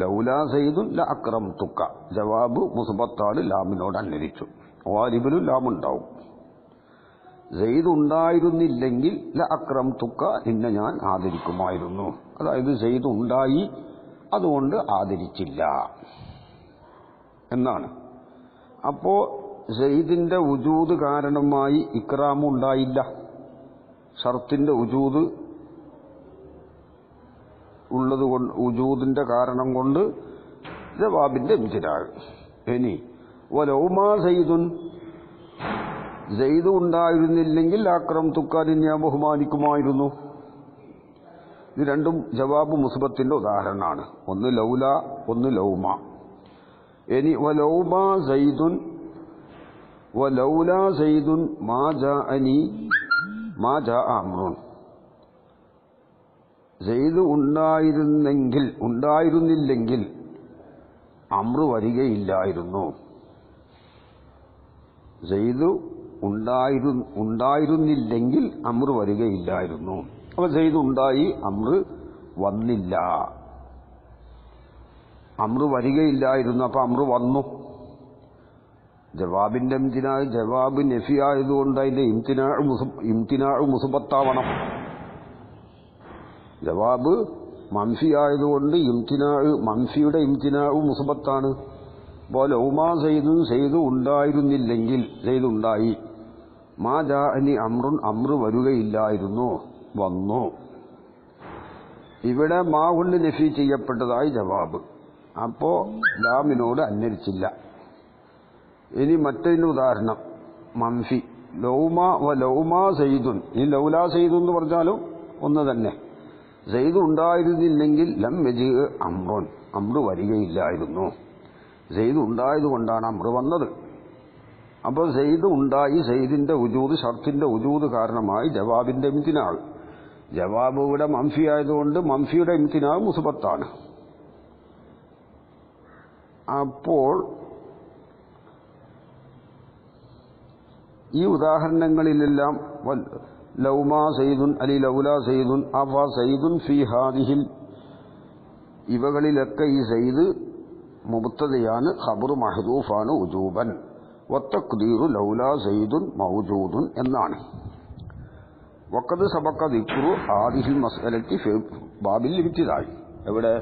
ലൗലാ സൈദുൻ ല അക്രംതുക, ജവാബ് മുസ്ബത്താണ്, ലാമിനോട് അന്വയിച്ചു. ഗാലിബിലും ലാമുണ്ടാവും. സൈദ് ഉണ്ടായിരുന്നില്ലെങ്കിൽ ല അക്രംതുക, നിന്നെ ഞാൻ ആദരിക്കുമായിരുന്നു. അതായത് സൈദ് ഉണ്ടായി, അതുകൊണ്ട് ആദരിച്ചില്ല എന്നാണ്. അപ്പോ സൈദിന്റെ വുജൂദ് കാരണമായി ഇക്റാം ഉണ്ടായില്ല, ഷർത്തിന്റെ വുജൂദ് ഉള്ളതുകൊണ്ട്, വുജൂദിന്റെ കാരണം കൊണ്ട് ജവാബിന്റെ ഇംതിനാഅ്. ഇനി വലൗമാ സൈദുൻ, സൈദ് ഉണ്ടായിരുന്നില്ലെങ്കിൽ അക്രംതുക, നിന്നെ ഞാൻ ബഹുമാനിക്കുമായിരുന്നു. ഇത് രണ്ടും ജവാബ് മുസ്ബത്തിന്റെ ഉദാഹരണമാണ്. ഒന്ന് ലൗല, ഒന്ന് ലൗമ. ഇനി വലൗമാ സൈദുൻ വലൗലാ സൈദുൻ മാ ജാഅനി മാ ജാ അംറുൻ, സെയ്ദ് ഉണ്ടായിരുന്നില്ലെങ്കിൽ അംറ് വരികയില്ലായിരുന്നു. സെയ്ദ് ഉണ്ടായിരുന്നില്ലെങ്കിൽ അംറ് വരികയില്ലായിരുന്നു. അപ്പോൾ സെയ്ദ് ഉണ്ടായി, അംറ് വന്നില്ല. അംറ് വരികയില്ലായിരുന്നു, അപ്പോൾ അംറ് വന്നു. ജവാബിന്റെ ജവാബ് നഫി ആയതുകൊണ്ട് അതിന്റെ ഇംതിനാഉ മുസ്ബത്താവണം. ജവാബ് മൻഫി ആയതുകൊണ്ട് മൻഫിയുടെ ഇംതിനാഉ മുസ്ബത്താണ്. അപ്പോൾ ലൗമാ സെയ്ദുൻ, സെയ്ദ് ഉണ്ടായിരുന്നില്ലെങ്കിൽ, സെയ്ദ് ഉണ്ടായി. മാ ജാഅനി അംറുൻ, അംറ് വരികയില്ലായിരുന്നു, വന്നു. ഇവിടെ മാ കൊണ്ട് നഫി ചെയ്യപ്പെട്ടതായി ജവാബ്. അപ്പോ ലാമിനോട് അന്വരിച്ചില്ല. ഇനി മറ്റൊരു ഉദാഹരണം, മൻഫി ലൗമാ സെയ്ദുൻ. ഈ ലൗലാ സെയ്ദുൻ എന്ന് പറഞ്ഞാലും ഒന്ന് തന്നെ. സെയ്ദ് ഉണ്ടായിരുന്നില്ലെങ്കിൽ ലം യജി അംറുൻ, അംറ് വരികയില്ലായിരുന്നു. സെയ്ദ് ഉണ്ടായതുകൊണ്ടാണ് അംറ് വന്നത്. അപ്പോൾ സെയ്ദ് ഉണ്ടായി, സെയ്ദിന്റെ ഉജൂദ്, ഷർത്തിന്റെ ഉജൂദ് കാരണമായി ജവാബിന്റെ ഇംതിനാൾ. ജവാബ് ഇവിടെ മൻഫി ആയതുകൊണ്ട് മൻഫിയുടെ ഇംതിനാൾ മുസ്ബത്താണ്. അപ്പോൾ ഈ ഉദാഹരണങ്ങളിലെല്ലാം ലൗമാ സെയ്ദുൻ അലി ലൗലാ സെയ്ദുൻ അഫ സെയ്ദുൻ ഫി ഹാദിഹിൽ, ഇവകളിലൊക്കെ ഈ സെയ്ദ് മുബ്തദയാണ്, ഖബർ മഹ്ദൂഫാണ് ഉജൂബൻ. വത്തഖ്ദീറു ലൗലാ സെയ്ദുൻ മൗജൂദുൻ എന്നാണ്. വഖദ് സബഖ ദിക്റു ഹാദിഹിൽ മസ്അലത്തി ഫി ബാബിൽ ഇബ്തിദാഇ. എവിടെ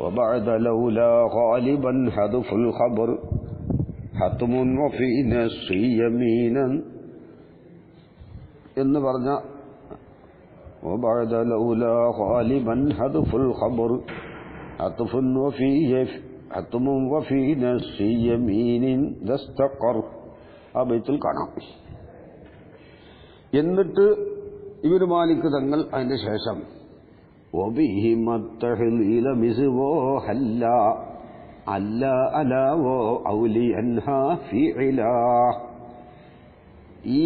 വബഅദ ലൗലാ ഖാലിബൻ ഹദ്ഫുൽ ഖബർ ഹത്മുൻ വഫീ നസ്സി യമീനൻ എന്ന് പറഞ്ഞ വബഅദ ലൗലാ ഖാലിബൻ ഹദ്ഫുൽ ഖബർ ഹത്ഫുൻ വഫീ ഹത്മുൻ വഫീ നസ്സി യമീനിൻ ദസ്തഖർ. ആ ബൈത്തുൽ കാണാം. എന്നിട്ട് ഇബ്നു മാലിക് തങ്ങൾ അതിന്റെ ശേഷം വബിഹി മത്തഹ്ലീല മിസ്വോ ഹല്ല അല്ല അലാവോ ഔലി അൻഹാ ഫിഇലാ. ഈ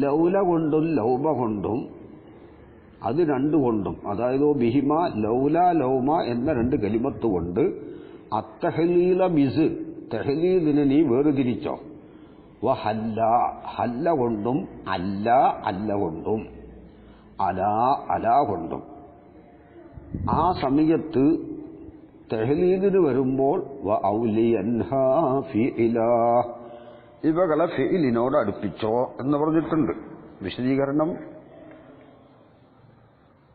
ലൗല കൊണ്ടും ലൗമ കൊണ്ടും, അത് രണ്ടുകൊണ്ടും, അതായത് ബിഹിമ ലൗല ലൗമ എന്ന രണ്ട് കലിമത്ത് കൊണ്ട് അത്തഹ്ലീല മിസ്, തഹ്ലീലിനെ നീ വേർതിരിച്ചോ. വഹല്ല, ഹല്ല കൊണ്ടും അല്ല അല്ല കൊണ്ടും അലാ അലാ കൊണ്ടും. ആ സമയത്ത് തഹ്ലീലിന് വരുമ്പോൾ വ ഔലിയൻഹാ ഫിഇലാ, ഇവകളെ ഫിഇലിനോട് അടുപ്പിച്ചോ എന്ന് പറഞ്ഞിട്ടുണ്ട്. വിശദീകരണം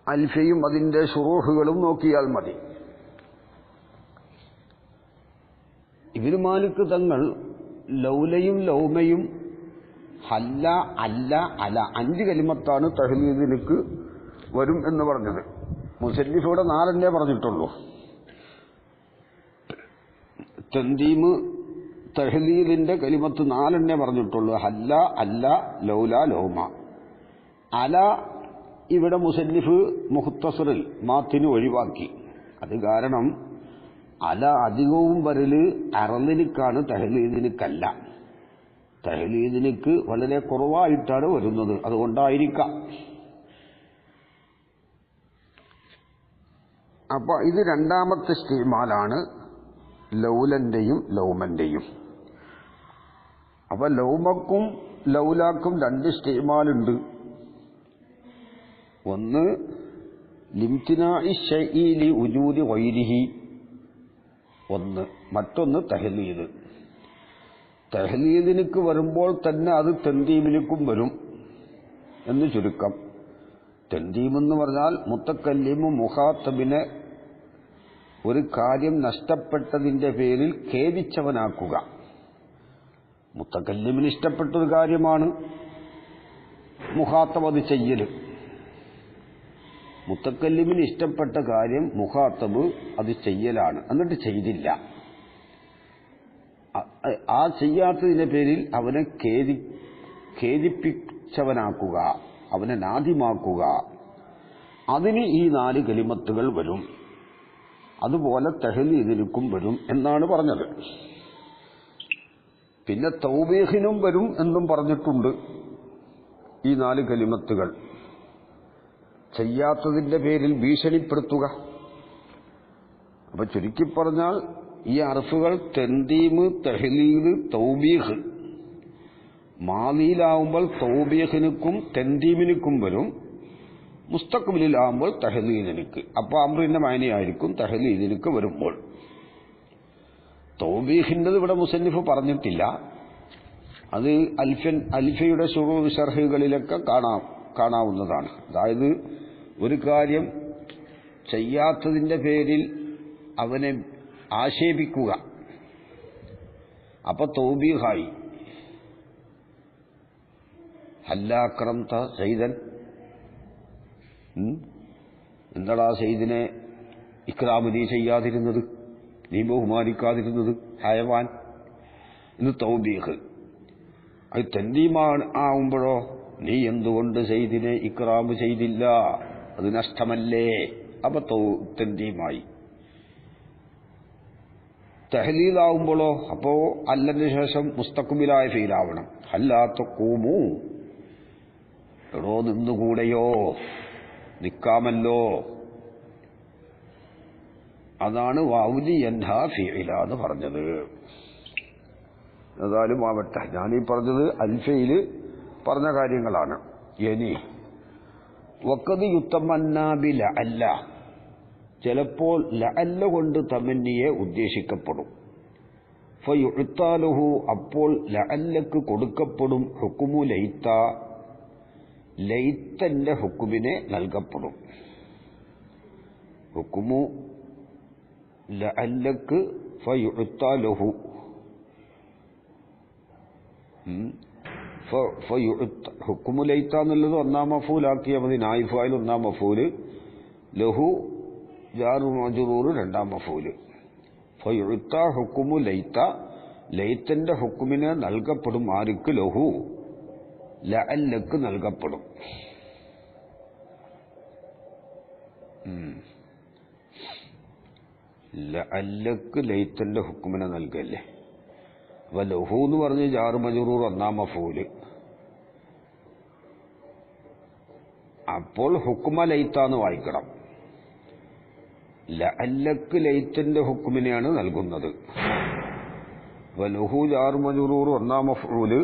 അൽഫയും അതിന്റെ ശുറൂഹുകളും നോക്കിയാൽ മതി. ഇബ്നു മാലിക് തങ്ങൾ ലൗലയും ലൗമയും ഹല്ല അല്ല അല 5 കലിമത്താണ് തഹ്ലീലിലേക്ക് വരും എന്ന് പറഞ്ഞത്. മുസന്നിഫിയുടെ 4 പറഞ്ഞിട്ടുള്ളൂ. തൻദീമ് തഹ്ലീലിന്റെ കലിമത്ത് 4 പറഞ്ഞിട്ടുള്ളൂ. ഹല്ല അല്ല ലൗല ലൗമ. അല ഇവിടെ മുസന്നിഫ് മുഖ്തസറിൽ മാത്തിന് ഒഴിവാക്കി. അത് കാരണം അല അധികവും വരല് അറലിനിക്കാണ്, തഹ്ലീലിനിക്കല്ല. തഹ്ലീലിനിക്ക് വളരെ കുറവായിട്ടാണ് വരുന്നത്, അതുകൊണ്ടായിരിക്കാം. അപ്പൊ ഇത് രണ്ടാമത്തെ ഇസ്തിമാലാണ് ലൗലന്റെയും ലൗമന്റെയും. അപ്പൊ ലൗമക്കും ലൗലാക്കും 2 ഇസ്തിമാലുണ്ട്. ഒന്ന് ലിംതിനാഇ ശൈഇ ലി ഉജൂദി ഗൈരിഹി, ഒന്ന്. മറ്റൊന്ന് തഹ്ലീൽ. തഹ്ലീലിനിക്ക് വരുമ്പോൾ തന്നെ അത് തൻദീമിലേക്കും വരും എന്ന് ചുരുക്കം. തൻദീമെന്ന് പറഞ്ഞാൽ മുത്തക്കല്ലിമു മുഖാത്തബിനെ ഒരു കാര്യം നഷ്ടപ്പെട്ടതിന്റെ പേരിൽ ഖേദിച്ചവനാക്കുക. മുത്തക്കല്ലിമിന് ഇഷ്ടപ്പെട്ടൊരു കാര്യമാണ് മുഖാത്തബ് അത് ചെയ്യൽ. മുത്തക്കല്ലിമിന് ഇഷ്ടപ്പെട്ട കാര്യം മുഖാത്തബ് അത് ചെയ്യലാണ്, എന്നിട്ട് ചെയ്തില്ല. ആ ചെയ്യാത്തതിന്റെ പേരിൽ അവനെ ഖേദിപ്പിച്ചവനാക്കുക, അവനെ നാദിമാക്കുക. അതിന് ഈ 4 കലിമത്തുകൾ വരും. അതുപോലെ തഹ്ലീലിനും വരും എന്നാണ് പറഞ്ഞത്. പിന്നെ തൗബീഹിനും വരും എന്നും പറഞ്ഞിട്ടുണ്ട്. ഈ 4 കലിമത്തുകൾ ചെയ്യാത്തതിന്റെ പേരിൽ ഭീഷണിപ്പെടുത്തുക. അപ്പൊ ചുരുക്കി പറഞ്ഞാൽ ഈ അർഫുകൾ തൻദീമ്, തഹ്ലീല്, തൗബീഖ് മാദിയിലാവുമ്പോൾ തൗബീഖിനും തൻദീമിനും വരും, മുസ്തഖ്ബിലാവുമ്പോൾ തഹ്ലീലിനിക്ക്. അപ്പൊ അംറിന്റെ മാനിയായിരിക്കും തഹ്ലീലിനിക്ക് വരുമ്പോൾ. തൗബീഖിൻ്റെത് ഇവിടെ മുസന്നിഫ് പറഞ്ഞിട്ടില്ല. അത് അൽഫയുടെ ശർഹുകളിലൊക്കെ കാണാവുന്നതാണ്. അതായത് ഒരു കാര്യം ചെയ്യാത്തതിന്റെ പേരിൽ അവനെ ആക്ഷേപിക്കുക. അപ്പൊ തൗബീഖായി. ഹല്ലാക്രംത സൈദൻ, എന്താടാ സയ്യിദിനെ ഇക്രാമ് നീ ചെയ്യാതിരുന്നത്, നീ ബഹുമാനിക്കാതിരുന്നത്, ഹയവാൻ എന്ന് തൗബീഖ്. അത് തൻദീമാണ് ആവുമ്പോഴോ നീ എന്തുകൊണ്ട് സയ്യിദിനെ ഇക്രാമ് ചെയ്തില്ല, അത് നഷ്ടമല്ലേ? അപ്പൊ തൻദീമായി. തഹ്ലീലാവുമ്പോഴോ അപ്പോ അല്ലന് ശേഷം മുസ്തഖ്ബിലായ ഫീലാവണം. ഹല്ലാത്ത കൂമു, എടോ നിന്നുകൂടെയോ, നിക്കാമല്ലോ. അതാണ് വാവുലി എൻഹാ ഫീല എന്ന് പറഞ്ഞത്. ഏതായാലും ആവട്ടെ, ഞാനീ പറഞ്ഞത് അൽഫയില് പറഞ്ഞ കാര്യങ്ങളാണ്. ഇനി വഖദ് യുത്തമന്നാ ബി ലഅല്ല, ചിലപ്പോൾ ലഅല്ല കൊണ്ട് തമന്നിയെ ഉദ്ദേശിക്കപ്പെടും. ഫയുഅ്താലുഹു, അപ്പോൾ ലഅല്ലക്ക് കൊടുക്കപ്പെടും. ഹുക്മു ലൈത്ത, ലൈത്തന്റെ ഹുക്കുമിനെ നൽകപ്പെടും. ഹുക്കുമു ലഅല്ലക്ക് ഫയുഅ്താലുഹു, ഹുക്കുമു ലൈത്ത എന്നുള്ളത് ഒന്നാം മഫൂലാക്കിയാൽ മതി. നായിബ് ഫാഇൽ ഒന്നാം മഫൂല്, ലഹു ജാറു മജ്റൂർ രണ്ടാം മഫൂല്. ഫയുഅ്ത ഹുക്കുമു ലൈത്ത, ലൈത്തന്റെ ഹുക്കുമിനെ നൽകപ്പെടും. ആർക്ക്? ലഹു, ലഅല്ലക്ക് നൽകപ്പെടും. ലഅല്ലക്ക് ലൈത്തന്റെ ഹുക്കുമിനെ നൽകല്ലേ. അപ്പൊ ലഹു എന്ന് പറഞ്ഞ് ജാറു മജ്റൂർ ഒന്നാം മഫൂല്. അപ്പോൾ ഹുക്കുമ ലൈത്താന്ന് വായിക്കണം. ലഅല്ലക്ക് ലൈത്തന്റെ ഹുക്കുമിനെയാണ് നൽകുന്നത്. അപ്പൊ ലഹു ജാറു മജ്റൂർ ഒന്നാം മഫൂല്,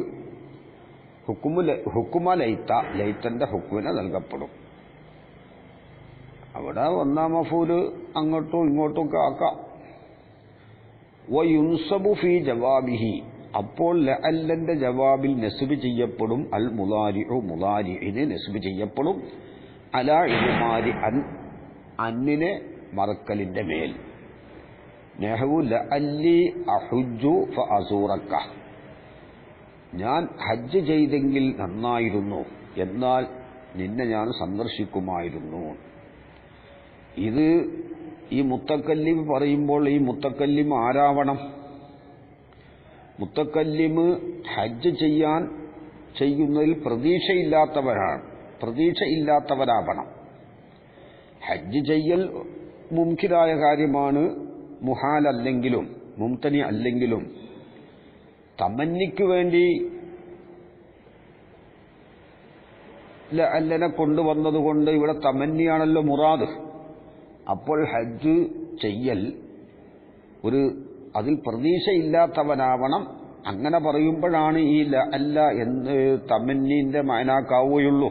ഹുക്കുമ ലൈത്ത, ലൈത്തന്റെ ഹുക്കുമിനെ നൽകപ്പെടും. അവിടെ ഒന്നാം മഫൂല് അങ്ങോട്ടും ഇങ്ങോട്ടും ഒക്കെ ആക്കാം. വയുൻസബു ഫീ ജവാബിഹി, അപ്പോൾ ലഅല്ലന്റെ ജവാബിൽ നസ്ബ് ചെയ്യപ്പെടും. അൽ മുദാരിഉ, മുദാരിഇന് നസ്ബ് ചെയ്യപ്പെടും. അലാ ഇദ്മാരി അൻ, അന്നിനെ മറക്കലിന്റെ മേൽ. നഹ്വു ലഅല്ലി അഹുജ്ജു ഫഅസൂറക, ഞാൻ ഹജ്ജ് ചെയ്തെങ്കിൽ നന്നായിരുന്നു, എന്നാൽ നിന്നെ ഞാൻ സന്ദർശിക്കുമായിരുന്നു. ഇത് ഈ മുത്തക്കല്ലിം പറയുമ്പോൾ ഈ മുത്തക്കല്ലിം ആരാവണം? മുത്തക്കല്ലിമ് ഹജ്ജ് ചെയ്യുന്നതിൽ പ്രതീക്ഷയില്ലാത്തവരാവണം. ഹജ്ജ് ചെയ്യൽ മുംകിനായ കാര്യമാണ്, മുഹാലല്ലെങ്കിലും മുംതനി അല്ലെങ്കിലും തമന്നിക്ക് വേണ്ടി ലഅല്ലനെ കൊണ്ടുവന്നതുകൊണ്ട് ഇവിടെ തമന്നിയാണല്ലോ മുറാദ്. അപ്പോൾ ഹജ്ജ് ചെയ്യൽ അതിൽ പ്രതീക്ഷയില്ലാത്തവനാവണം. അങ്ങനെ പറയുമ്പോഴാണ് ഈ ലഅല്ല എന്ന് തമന്നീന്റെ മാനാക്കാവുകയുള്ളൂ.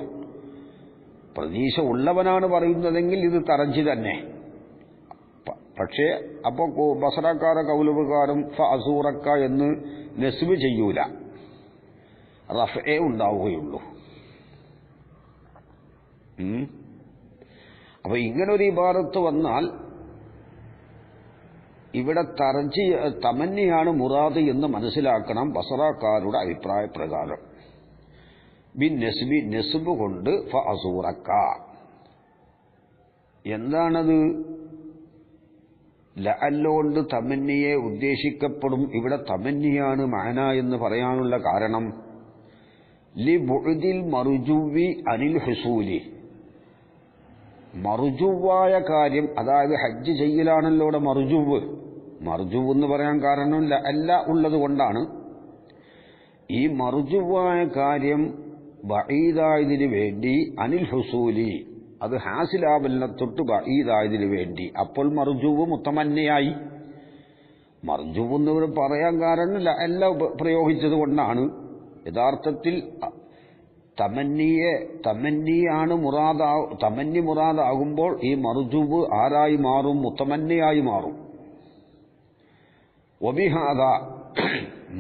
പ്രതീക്ഷ ഉള്ളവനാണ് പറയുന്നതെങ്കിൽ ഇത് തറഞ്ചി തന്നെ. പക്ഷേ അപ്പോൾ ബസറക്കാര കൗലുപ്രകാരം ഫഅസൂറക്ക എന്ന് നസ്ബ് ചെയ്യൂല, റഫ്ഇ ഉണ്ടാവുകയുള്ളൂ. അപ്പൊ ഇങ്ങനൊരു ഇബാറത്ത് വന്നാൽ ഇവിടെ തമന്നിയാണ് മുറാദ് എന്ന് മനസ്സിലാക്കണം ബസറക്കാരുടെ അഭിപ്രായ പ്രകാരം. ബിൻ നസ്ബി, നസ്ബ് കൊണ്ട് ഫഅസൂറക്ക. എന്താണത്? ലഅല്ല കൊണ്ട് തമന്നിയെ ഉദ്ദേശിക്കപ്പെടും. ഇവിടെ തമന്നിയാണ് മഅന എന്ന് പറയാനുള്ള കാരണം ലി ബുഅദിൽ മർജുവി അനിൽ ഹുസൂലി, മർജുവായ കാര്യം, അതായത് ഹജ്ജ് ചെയ്യലാണല്ലോ ഇവിടെ മർജുവ്. മർജുവ് എന്ന് പറയാൻ കാരണം ലഅല്ല ഉള്ളത് കൊണ്ടാണ്. ഈ മർജുവായ കാര്യം ബഈദായതിനു വേണ്ടി അനിൽ ഹുസൂലി, അത് ഹാസിലാവലിനെ തൊട്ട് ബഈദായതിനു വേണ്ടി. അപ്പോൾ മർജൂവ് മുത്തമന്നയായി. മർജൂവ് എന്ന് പറയാൻ കാരണം എല്ലാം പ്രയോഗിച്ചത് കൊണ്ടാണ്. യഥാർത്ഥത്തിൽ തമന്നിയാണ് തമന്നി മുറാദാകുമ്പോൾ ഈ മർജൂവ് ആരായി മാറും? മുത്തമന്നയായി മാറും. വബിഹാദ,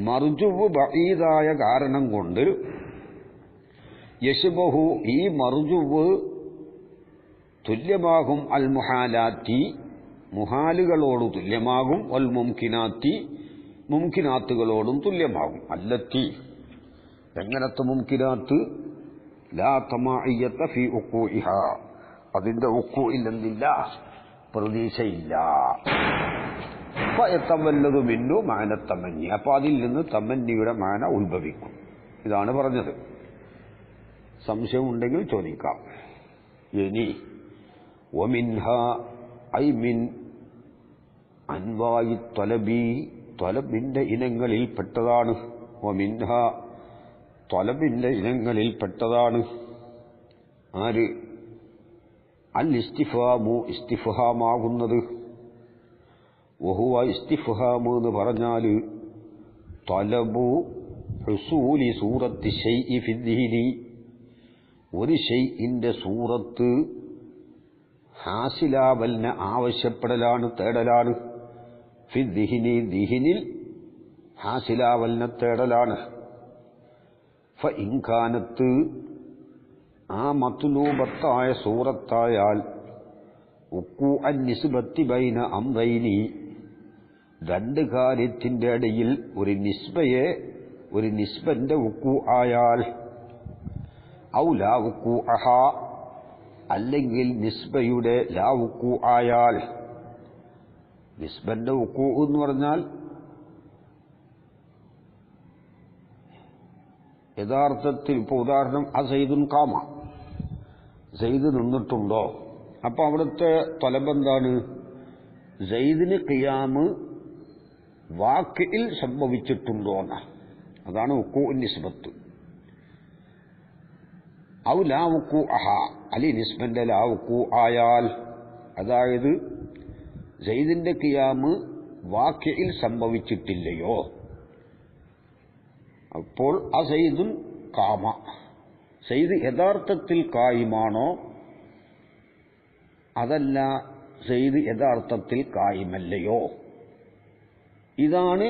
മർജൂവ് ബഈദായ കാരണം കൊണ്ട് യശ്ബഹു, ഈ മർജൂവ് തുല്യമാകും അൽ മുഹാലാത്തി, മുഹാലുകളോട് തുല്യമാകും, വൽ മുംകിനാത്തി, മുംകിനാത്തുകളോടും തുല്യമാകും. അല്ലത്തി, എങ്ങനത്തെ മുംകിനാത്ത്? ലാ തമാഇയ്യത ഫീ ഉഖൂഇഹ, അതിന്റെ ഉഖൂഇൽ എന്തില്ല? പ്രതീക്ഷയില്ല. ഫയതവല്ലദു മിന്നു മഅന തമന്നി, അപ്പോൾ അതിൽ നിന്ന് തമന്നിയുടെ മാന ഉത്ഭവിക്കും. ഇതാണ് പറഞ്ഞത്. സംശയം ഉണ്ടെങ്കിൽ ചോദിക്കാം. ഇനി വമിൻഹ ഐ മിൻ അൻവായി ത്വലബി, ത്വലബിന്റെ ഇനങ്ങളിൽ പെട്ടതാണ്. വമിൻഹ, ത്വലബിന്റെ ഇനങ്ങളിൽ പെട്ടതാണ്. ആര്? അൽ ഇസ്തിഫാമു, ഇസ്തിഫ്ഹാമാകുന്നത്. വഹുവ, ഇസ്തിഫ്ഹാമു എന്ന് പറഞ്ഞാൽ ത്വലബു ഹുസൂലി സൂറത്തി ശൈഇ ഫിദ്ദിഹിനി, ഒരു ഷൈഇന്റെ സൂറത്ത് ഹാസിലാവലിനെ ആവശ്യപ്പെടലാണ്, തേടലാണ്. ഫിദ്ദിഹിനി, ദിഹിനിൽ ഹാസിലാവലിനെ തേടലാണ്. ഫഇൻകാനത്ത്, ആ മത്ലൂബത്തായ സൂറത്തായാൽ ഉഖൂഅൻ നിസ്ബത്തി ബൈന അംറൈനി, രണ്ട് കാര്യത്തിന്റെ ഇടയിൽ ഒരു നിസ്ബന്റെ ഉഖൂ ആയാൽ, ഔ ലാ ഉഖൂഅഹ, അല്ലെങ്കിൽ നിസ്ബയുടെ ലാ ഉഖൂ ആയാൽ. നിസ്ബന്റെ ഉഖൂ എന്ന് പറഞ്ഞാൽ യഥാർത്ഥത്തിൽ ഇപ്പോൾ ഉദാഹരണം, അസൈദുൻ കാമ, സൈദ് നിന്നിട്ടുണ്ടോ? അപ്പൊ അവിടുത്തെ ത്വലബെന്താണ്? സൈദിന് ഖിയാമ് വാക്കിൽ സംഭവിച്ചിട്ടുണ്ടോ എന്ന, അതാണ് ഉഖൂ നിസ്ബത്ത്. ഔ ലാ ഉഖൂ അഹ, അലി നിസ്ബന്റെ ലാ ഉഖൂ ആയാൽ, അതായത് സൈദിന്റെ ഖിയാമ് വാക്കിൽ സംഭവിച്ചിട്ടില്ലയോ, അപ്പോൾ അസൈദുൻ കാമ, സൈദ് യഥാർത്ഥത്തിൽ കായിമാണോ അതല്ല സൈദ് യഥാർത്ഥത്തിൽ കായിമല്ലയോ, ഇതാണ്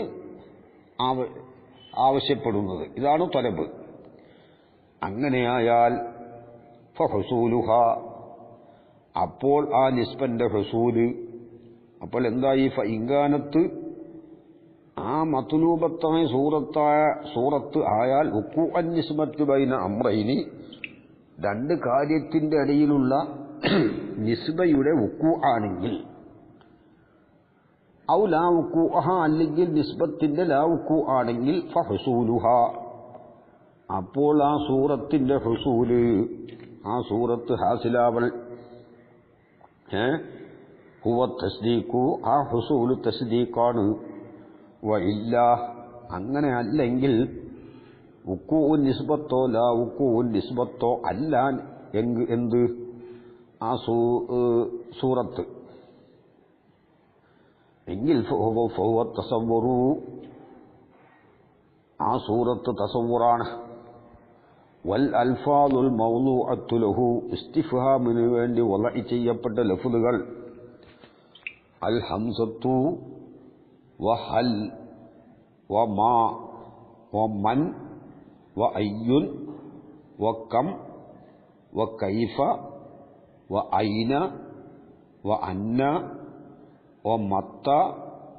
ആവശ്യപ്പെടുന്നത്. ഇതാണ് ത്വലബ്. അങ്ങനെയായാൽ ഫഹുസൂലുഹ, അപ്പോൾ ആ നിസ്ബന്റെ ഹുസൂല്, അപ്പോൾ എന്തായി? ഫഇൻകാനത്ത്, ആ മത്ലൂബത്തായ സൂറത്ത് ആയാൽ ഉഖൂഅൻ നിസ്ബത്ത് ബൈന അംറൈനി, രണ്ട് കാര്യത്തിന്റെ ഇടയിലുള്ള നിസ്ബയുടെ ഉഖൂ ആണെങ്കിൽ, ഔ ലാ ഉഖൂഅഹ, അല്ലെങ്കിൽ നിസ്ബത്തിന്റെ ലാ ഉഖൂ ആണെങ്കിൽ, ഫഹുസൂലുഹ, അപ്പോൾ ആ സൂറത്തിന്റെ ഹുസൂല്, ആ സൂറത്ത് ഹാസിലാവൽ, ഹുവ തസ്ദീഖു, ആ ഹുസൂല് തസ്ദീഖാണ്. വഇല്ല, അങ്ങനെ അല്ലെങ്കിൽ ഉഖൂഉൻ നിസ്ബത്തോ ലാ ഉഖൂഉൻ നിസ്ബത്തോ അല്ല എന്ത് ആ സൂറത്ത് എങ്കിൽ ഫഹുവ തസവ്വുറു, ആ സൂറത്ത് തസവ്വുറാണ്. വൽ അൽഫാദുൽ മൗളൂഅത്തു ലഹു, ഇസ്തിഫ്ഹാമിന് വേണ്ടി വളഇ ചെയ്യപ്പെട്ട ലഫ്ളുകൾ അൽ ഹംസത്തു വഹൽ വമാ വമൻ വഅയ്യുൻ വകം വകൈഫ വഅയ്ന വഅന്ന വമത്ത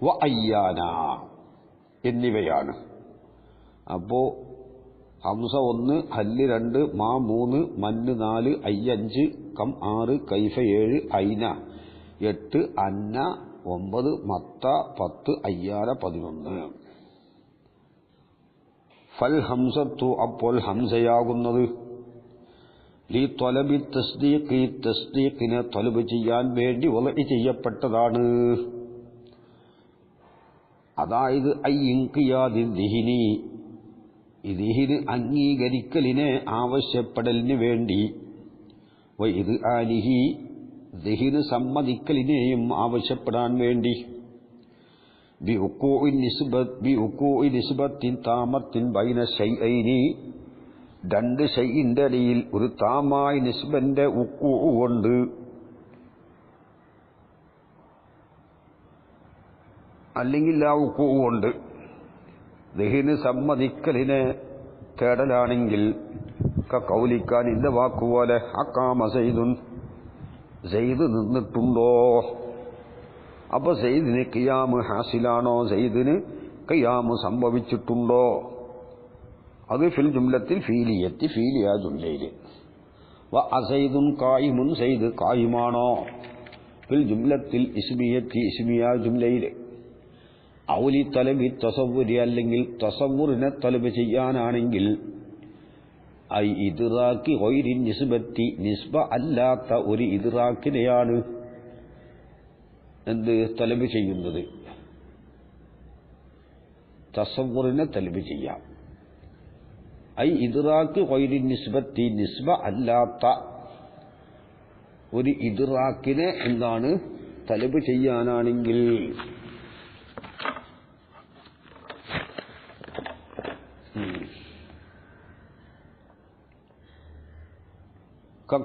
വഅയ്യാന എന്നിവയാണ്. അപ്പോൾ ഹംസ 1, ഹല്ല് 2, മാ 3, മന്ന് 4, അയ്യ 5, കം 6, കൈഫ 7, ഐന 8, അന്ന 9, മത്ത 10, അയ്യാന 11. ഫൽ ഹംസത്തു, അപ്പോൾ ഹംസയാകുന്നത് ലി ത്വലബി തസ്ദീഖ്, തസ്ദീഖിനെ ത്വലബ് ചെയ്യാൻ വേണ്ടി വളഇ ചെയ്യപ്പെട്ടതാണ്. അതായത് ഐ ഇൻഖിയാദി ദിഹിനി, ഇതിന് അംഗീകരിക്കലിനെ ആവശ്യപ്പെടലിന് വേണ്ടി വൈദ് ആലിഹി ദിഹിന് സമ്മതിക്കലിനെയും ആവശ്യപ്പെടാൻ വേണ്ടി ബിഉഖൂഇ നിസ്ബത്തിൻ താമത്തിൻ ബൈന ശൈഅൈനി രണ്ട് ശൈഇന്റെ ഇടയിൽ ഒരു താമായ നിസ്ബന്റെ ഉഖൂഉ കൊണ്ട് അല്ലെങ്കിൽ ആ ഉഖൂഉ കൊണ്ട് ദിഹിന് സമ്മതിക്കലിനെ തേടലാണെങ്കിൽ കൗലിക്കാൻ ഇന്റെ വാക്കുപോലെ അക്കാമ സൈദുൻ സൈദ് നിന്നിട്ടുണ്ടോ, അപ്പൊ സൈദിന് ഖിയാമ് ഹാസിലാണോ, സൈദിന് ഖിയാമ് സംഭവിച്ചിട്ടുണ്ടോ, അത് ഫിൽ ജുംലത്തിൽ ഫീലിയത്തി ഫീലിയ ജുംലയില്. വഅസൈദുൻ ഖായിമുൻ സൈദ് ഖായിമാണോ, ഫിൽ ജുംലത്തിൽ ഇസ്മിയത്തി ഇസ്മിയ ജുംലയില്. ഔലി തലബി തസവ്വുരി അല്ലെങ്കിൽ തസവ്വുറിനെ തലബ് ചെയ്യാനാണെങ്കിൽ ഐ ഇദ്റാക്കി ഗൈരി നിസ്ബത്തി നിസ്ബ അല്ലാത്ത ഒരു ഇദ്റാക്കിനെയാണ് എന്ത് തലബ് ചെയ്യുന്നത്, തസവ്വുറിനെ തലബ് ചെയ്യാം. ഐ ഇദ്റാക്കി ഗൈരി നിസ്ബത്തി നിസ്ബ അല്ലാത്ത ഒരു ഇദ്റാക്കിനെ എന്താണ് തലബ് ചെയ്യാനാണെങ്കിൽ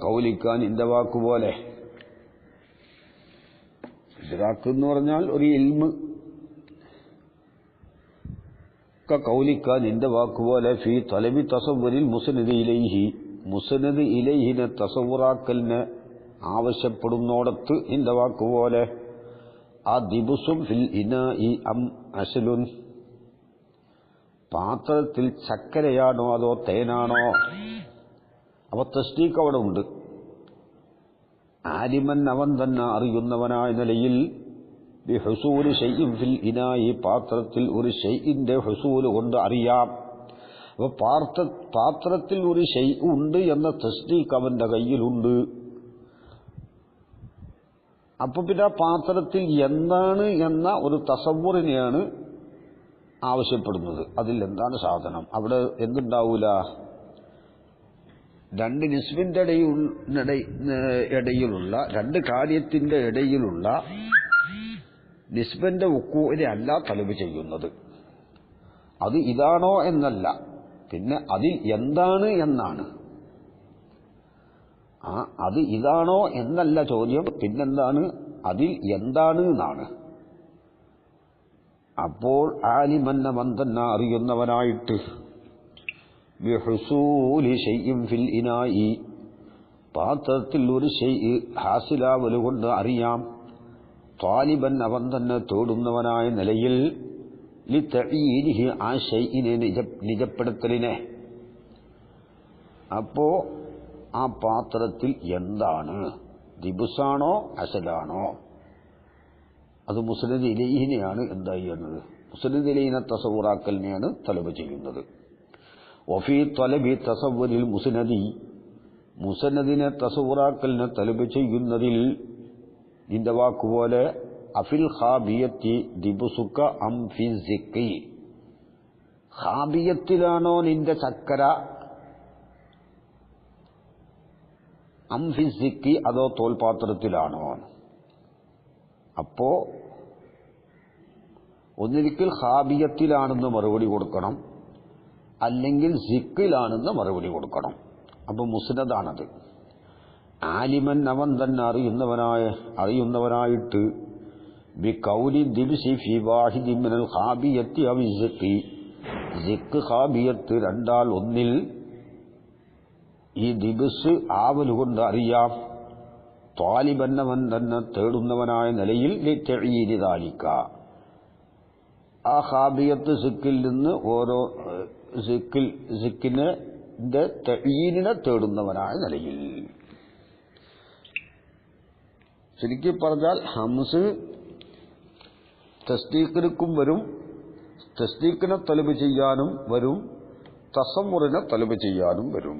കൗലിക്കാൻ ഇന്റെ വാക്കുപോലെ. ഇദ്റാക്ക് എന്ന് പറഞ്ഞാൽ ഒരു ഇൽമ്. കൗലിക്കാൻ ഇന്റെ വാക്കുപോലെ ഫീ തലബി തസവ്വുരിൽ മുസ്നദ് ഇലൈഹി മുസ്നദ് ഇലൈഹിനെ തസവ്വുറാക്കലിനെ ആവശ്യപ്പെടുന്നോടത്ത് ഇന്റെ വാക്കുപോലെ ആ ദിബുസും ഫിൽ ഇനാഇ അം അസ്ലുൻ പാത്രത്തിൽ ചക്കരയാണോ അതോ തേനാണോ. അപ്പൊ തസ്ദീഖ് അവിടെ ഉണ്ട്. ആലിമൻ അവൻ തന്നെ അറിയുന്നവനായ നിലയിൽ ബിഹുസൂലി ശൈഇൻ ഫിൽ ഇനായി പാത്രത്തിൽ ഒരു ശൈഇന്റെ ഹുസൂല് കൊണ്ട് അറിയാം. അപ്പൊ പാത്രത്തിൽ ഒരു ശൈഇ ഉണ്ട് എന്ന തസ്ദീഖ് അവന്റെ കയ്യിലുണ്ട്. അപ്പൊ പിന്നെ പാത്രത്തിൽ എന്താണ് എന്ന ഒരു തസവ്വുറിനെയാണ് ആവശ്യപ്പെടുന്നത്. അതിൽ എന്താണ് സാധനം, അവിടെ എന്തുണ്ടാവൂല, രണ്ട് നിസ്ബിന്റെ ഇടയിലുള്ള രണ്ട് കാര്യത്തിന്റെ ഇടയിലുള്ള നിസ്ബന്റെ ഉഖൂഇനെ അല്ല തലബ് ചെയ്യുന്നത്. അത് ഇതാണോ എന്നല്ല, പിന്നെ അതിൽ എന്താണ് എന്നാണ്. അത് ഇതാണോ എന്നല്ല ചോദ്യം, പിന്നെന്താണ്, അതിൽ എന്താണ് എന്നാണ്. അപ്പോൾ ആലിമന്ന മന്ദന്ന അറിയുന്നവനായിട്ട് ബിഹുസൂലി ശൈഇൻ ഫിൽ ഇനായി പാത്രത്തിൽ ഒരു ശൈഇ ഹാസിലാവലുകൊണ്ട് അറിയാം. ത്വാലിബൻ അവൻ തന്നെ തേടുന്നവനായ നിലയിൽ ലിതഈനിഹി ആ ശൈഇനെ നിജപ്പെടുത്തലിനെ. അപ്പോ ആ പാത്രത്തിൽ എന്താണ്, ദിബുസാണോ അസലാണോ, അത് മുസ്നദ് ഇലൈഹിനെയാണ് എന്താ ചെയ്യുന്നത്, മുസ്നദ് ഇലൈഹിനെ തസവ്വുറാക്കലിനെയാണ് തലബ് ചെയ്യുന്നത്. വഫീ തലബി തസവ്വുരിൽ മുസ്നദി മുസ്നദിനെ തസവ്വുറാക്കലിനെ തലബ് ചെയ്യുന്നതിൽ നിന്റെ വാക്കുപോലെ അഫിൽ ഖാബിയത്തി ദിബുസുക അം ഫി സിക്കി ഖാബിയത്തിലാണോ നിന്റെ ചക്കര, അം ഫി സിക്കി അതോ തോൽപാത്രത്തിലാണോ. അപ്പോ ഒന്നിരിക്കൽ ഖാബിയത്തിലാണെന്ന് മറുപടി കൊടുക്കണം, അല്ലെങ്കിൽ സിക്കിലാണെന്ന് മറുപടി കൊടുക്കണം. അപ്പൊ മുസ്നദാണത്. ആലിമൻ അവൻ തന്നെ അറിയുന്നവനായിട്ട് ബി കൗലി ദിബ്സി ഫി വാഹിദി മിനൽ ഖാബിയത്തി അവി സിക്കി സിക്ക് ഖാബിയത്ത് രണ്ടാൾ ഒന്നിൽ ഈ ദിബ്സ് ആവലുകൊണ്ട് അറിയാം. ത്വാലിബൻ അവൻ തന്നെ തേടുന്നവനായ നിലയിൽ ലിതഈനി ദാലിക ആ ഖാബിയത്ത് സിക്കിൽ നിന്ന് ഓരോ സിക്കിന്റെ തഈനിനെ തേടുന്നവനായ നിലയിൽ. ശരിക്കും പറഞ്ഞാൽ ഹംസ് തസ്ദീഖിനും വരും, തസ്ദീഖിനെ തലബ് ചെയ്യാനും വരും, തസവ്വുറിനെ തലബ് ചെയ്യാനും വരും.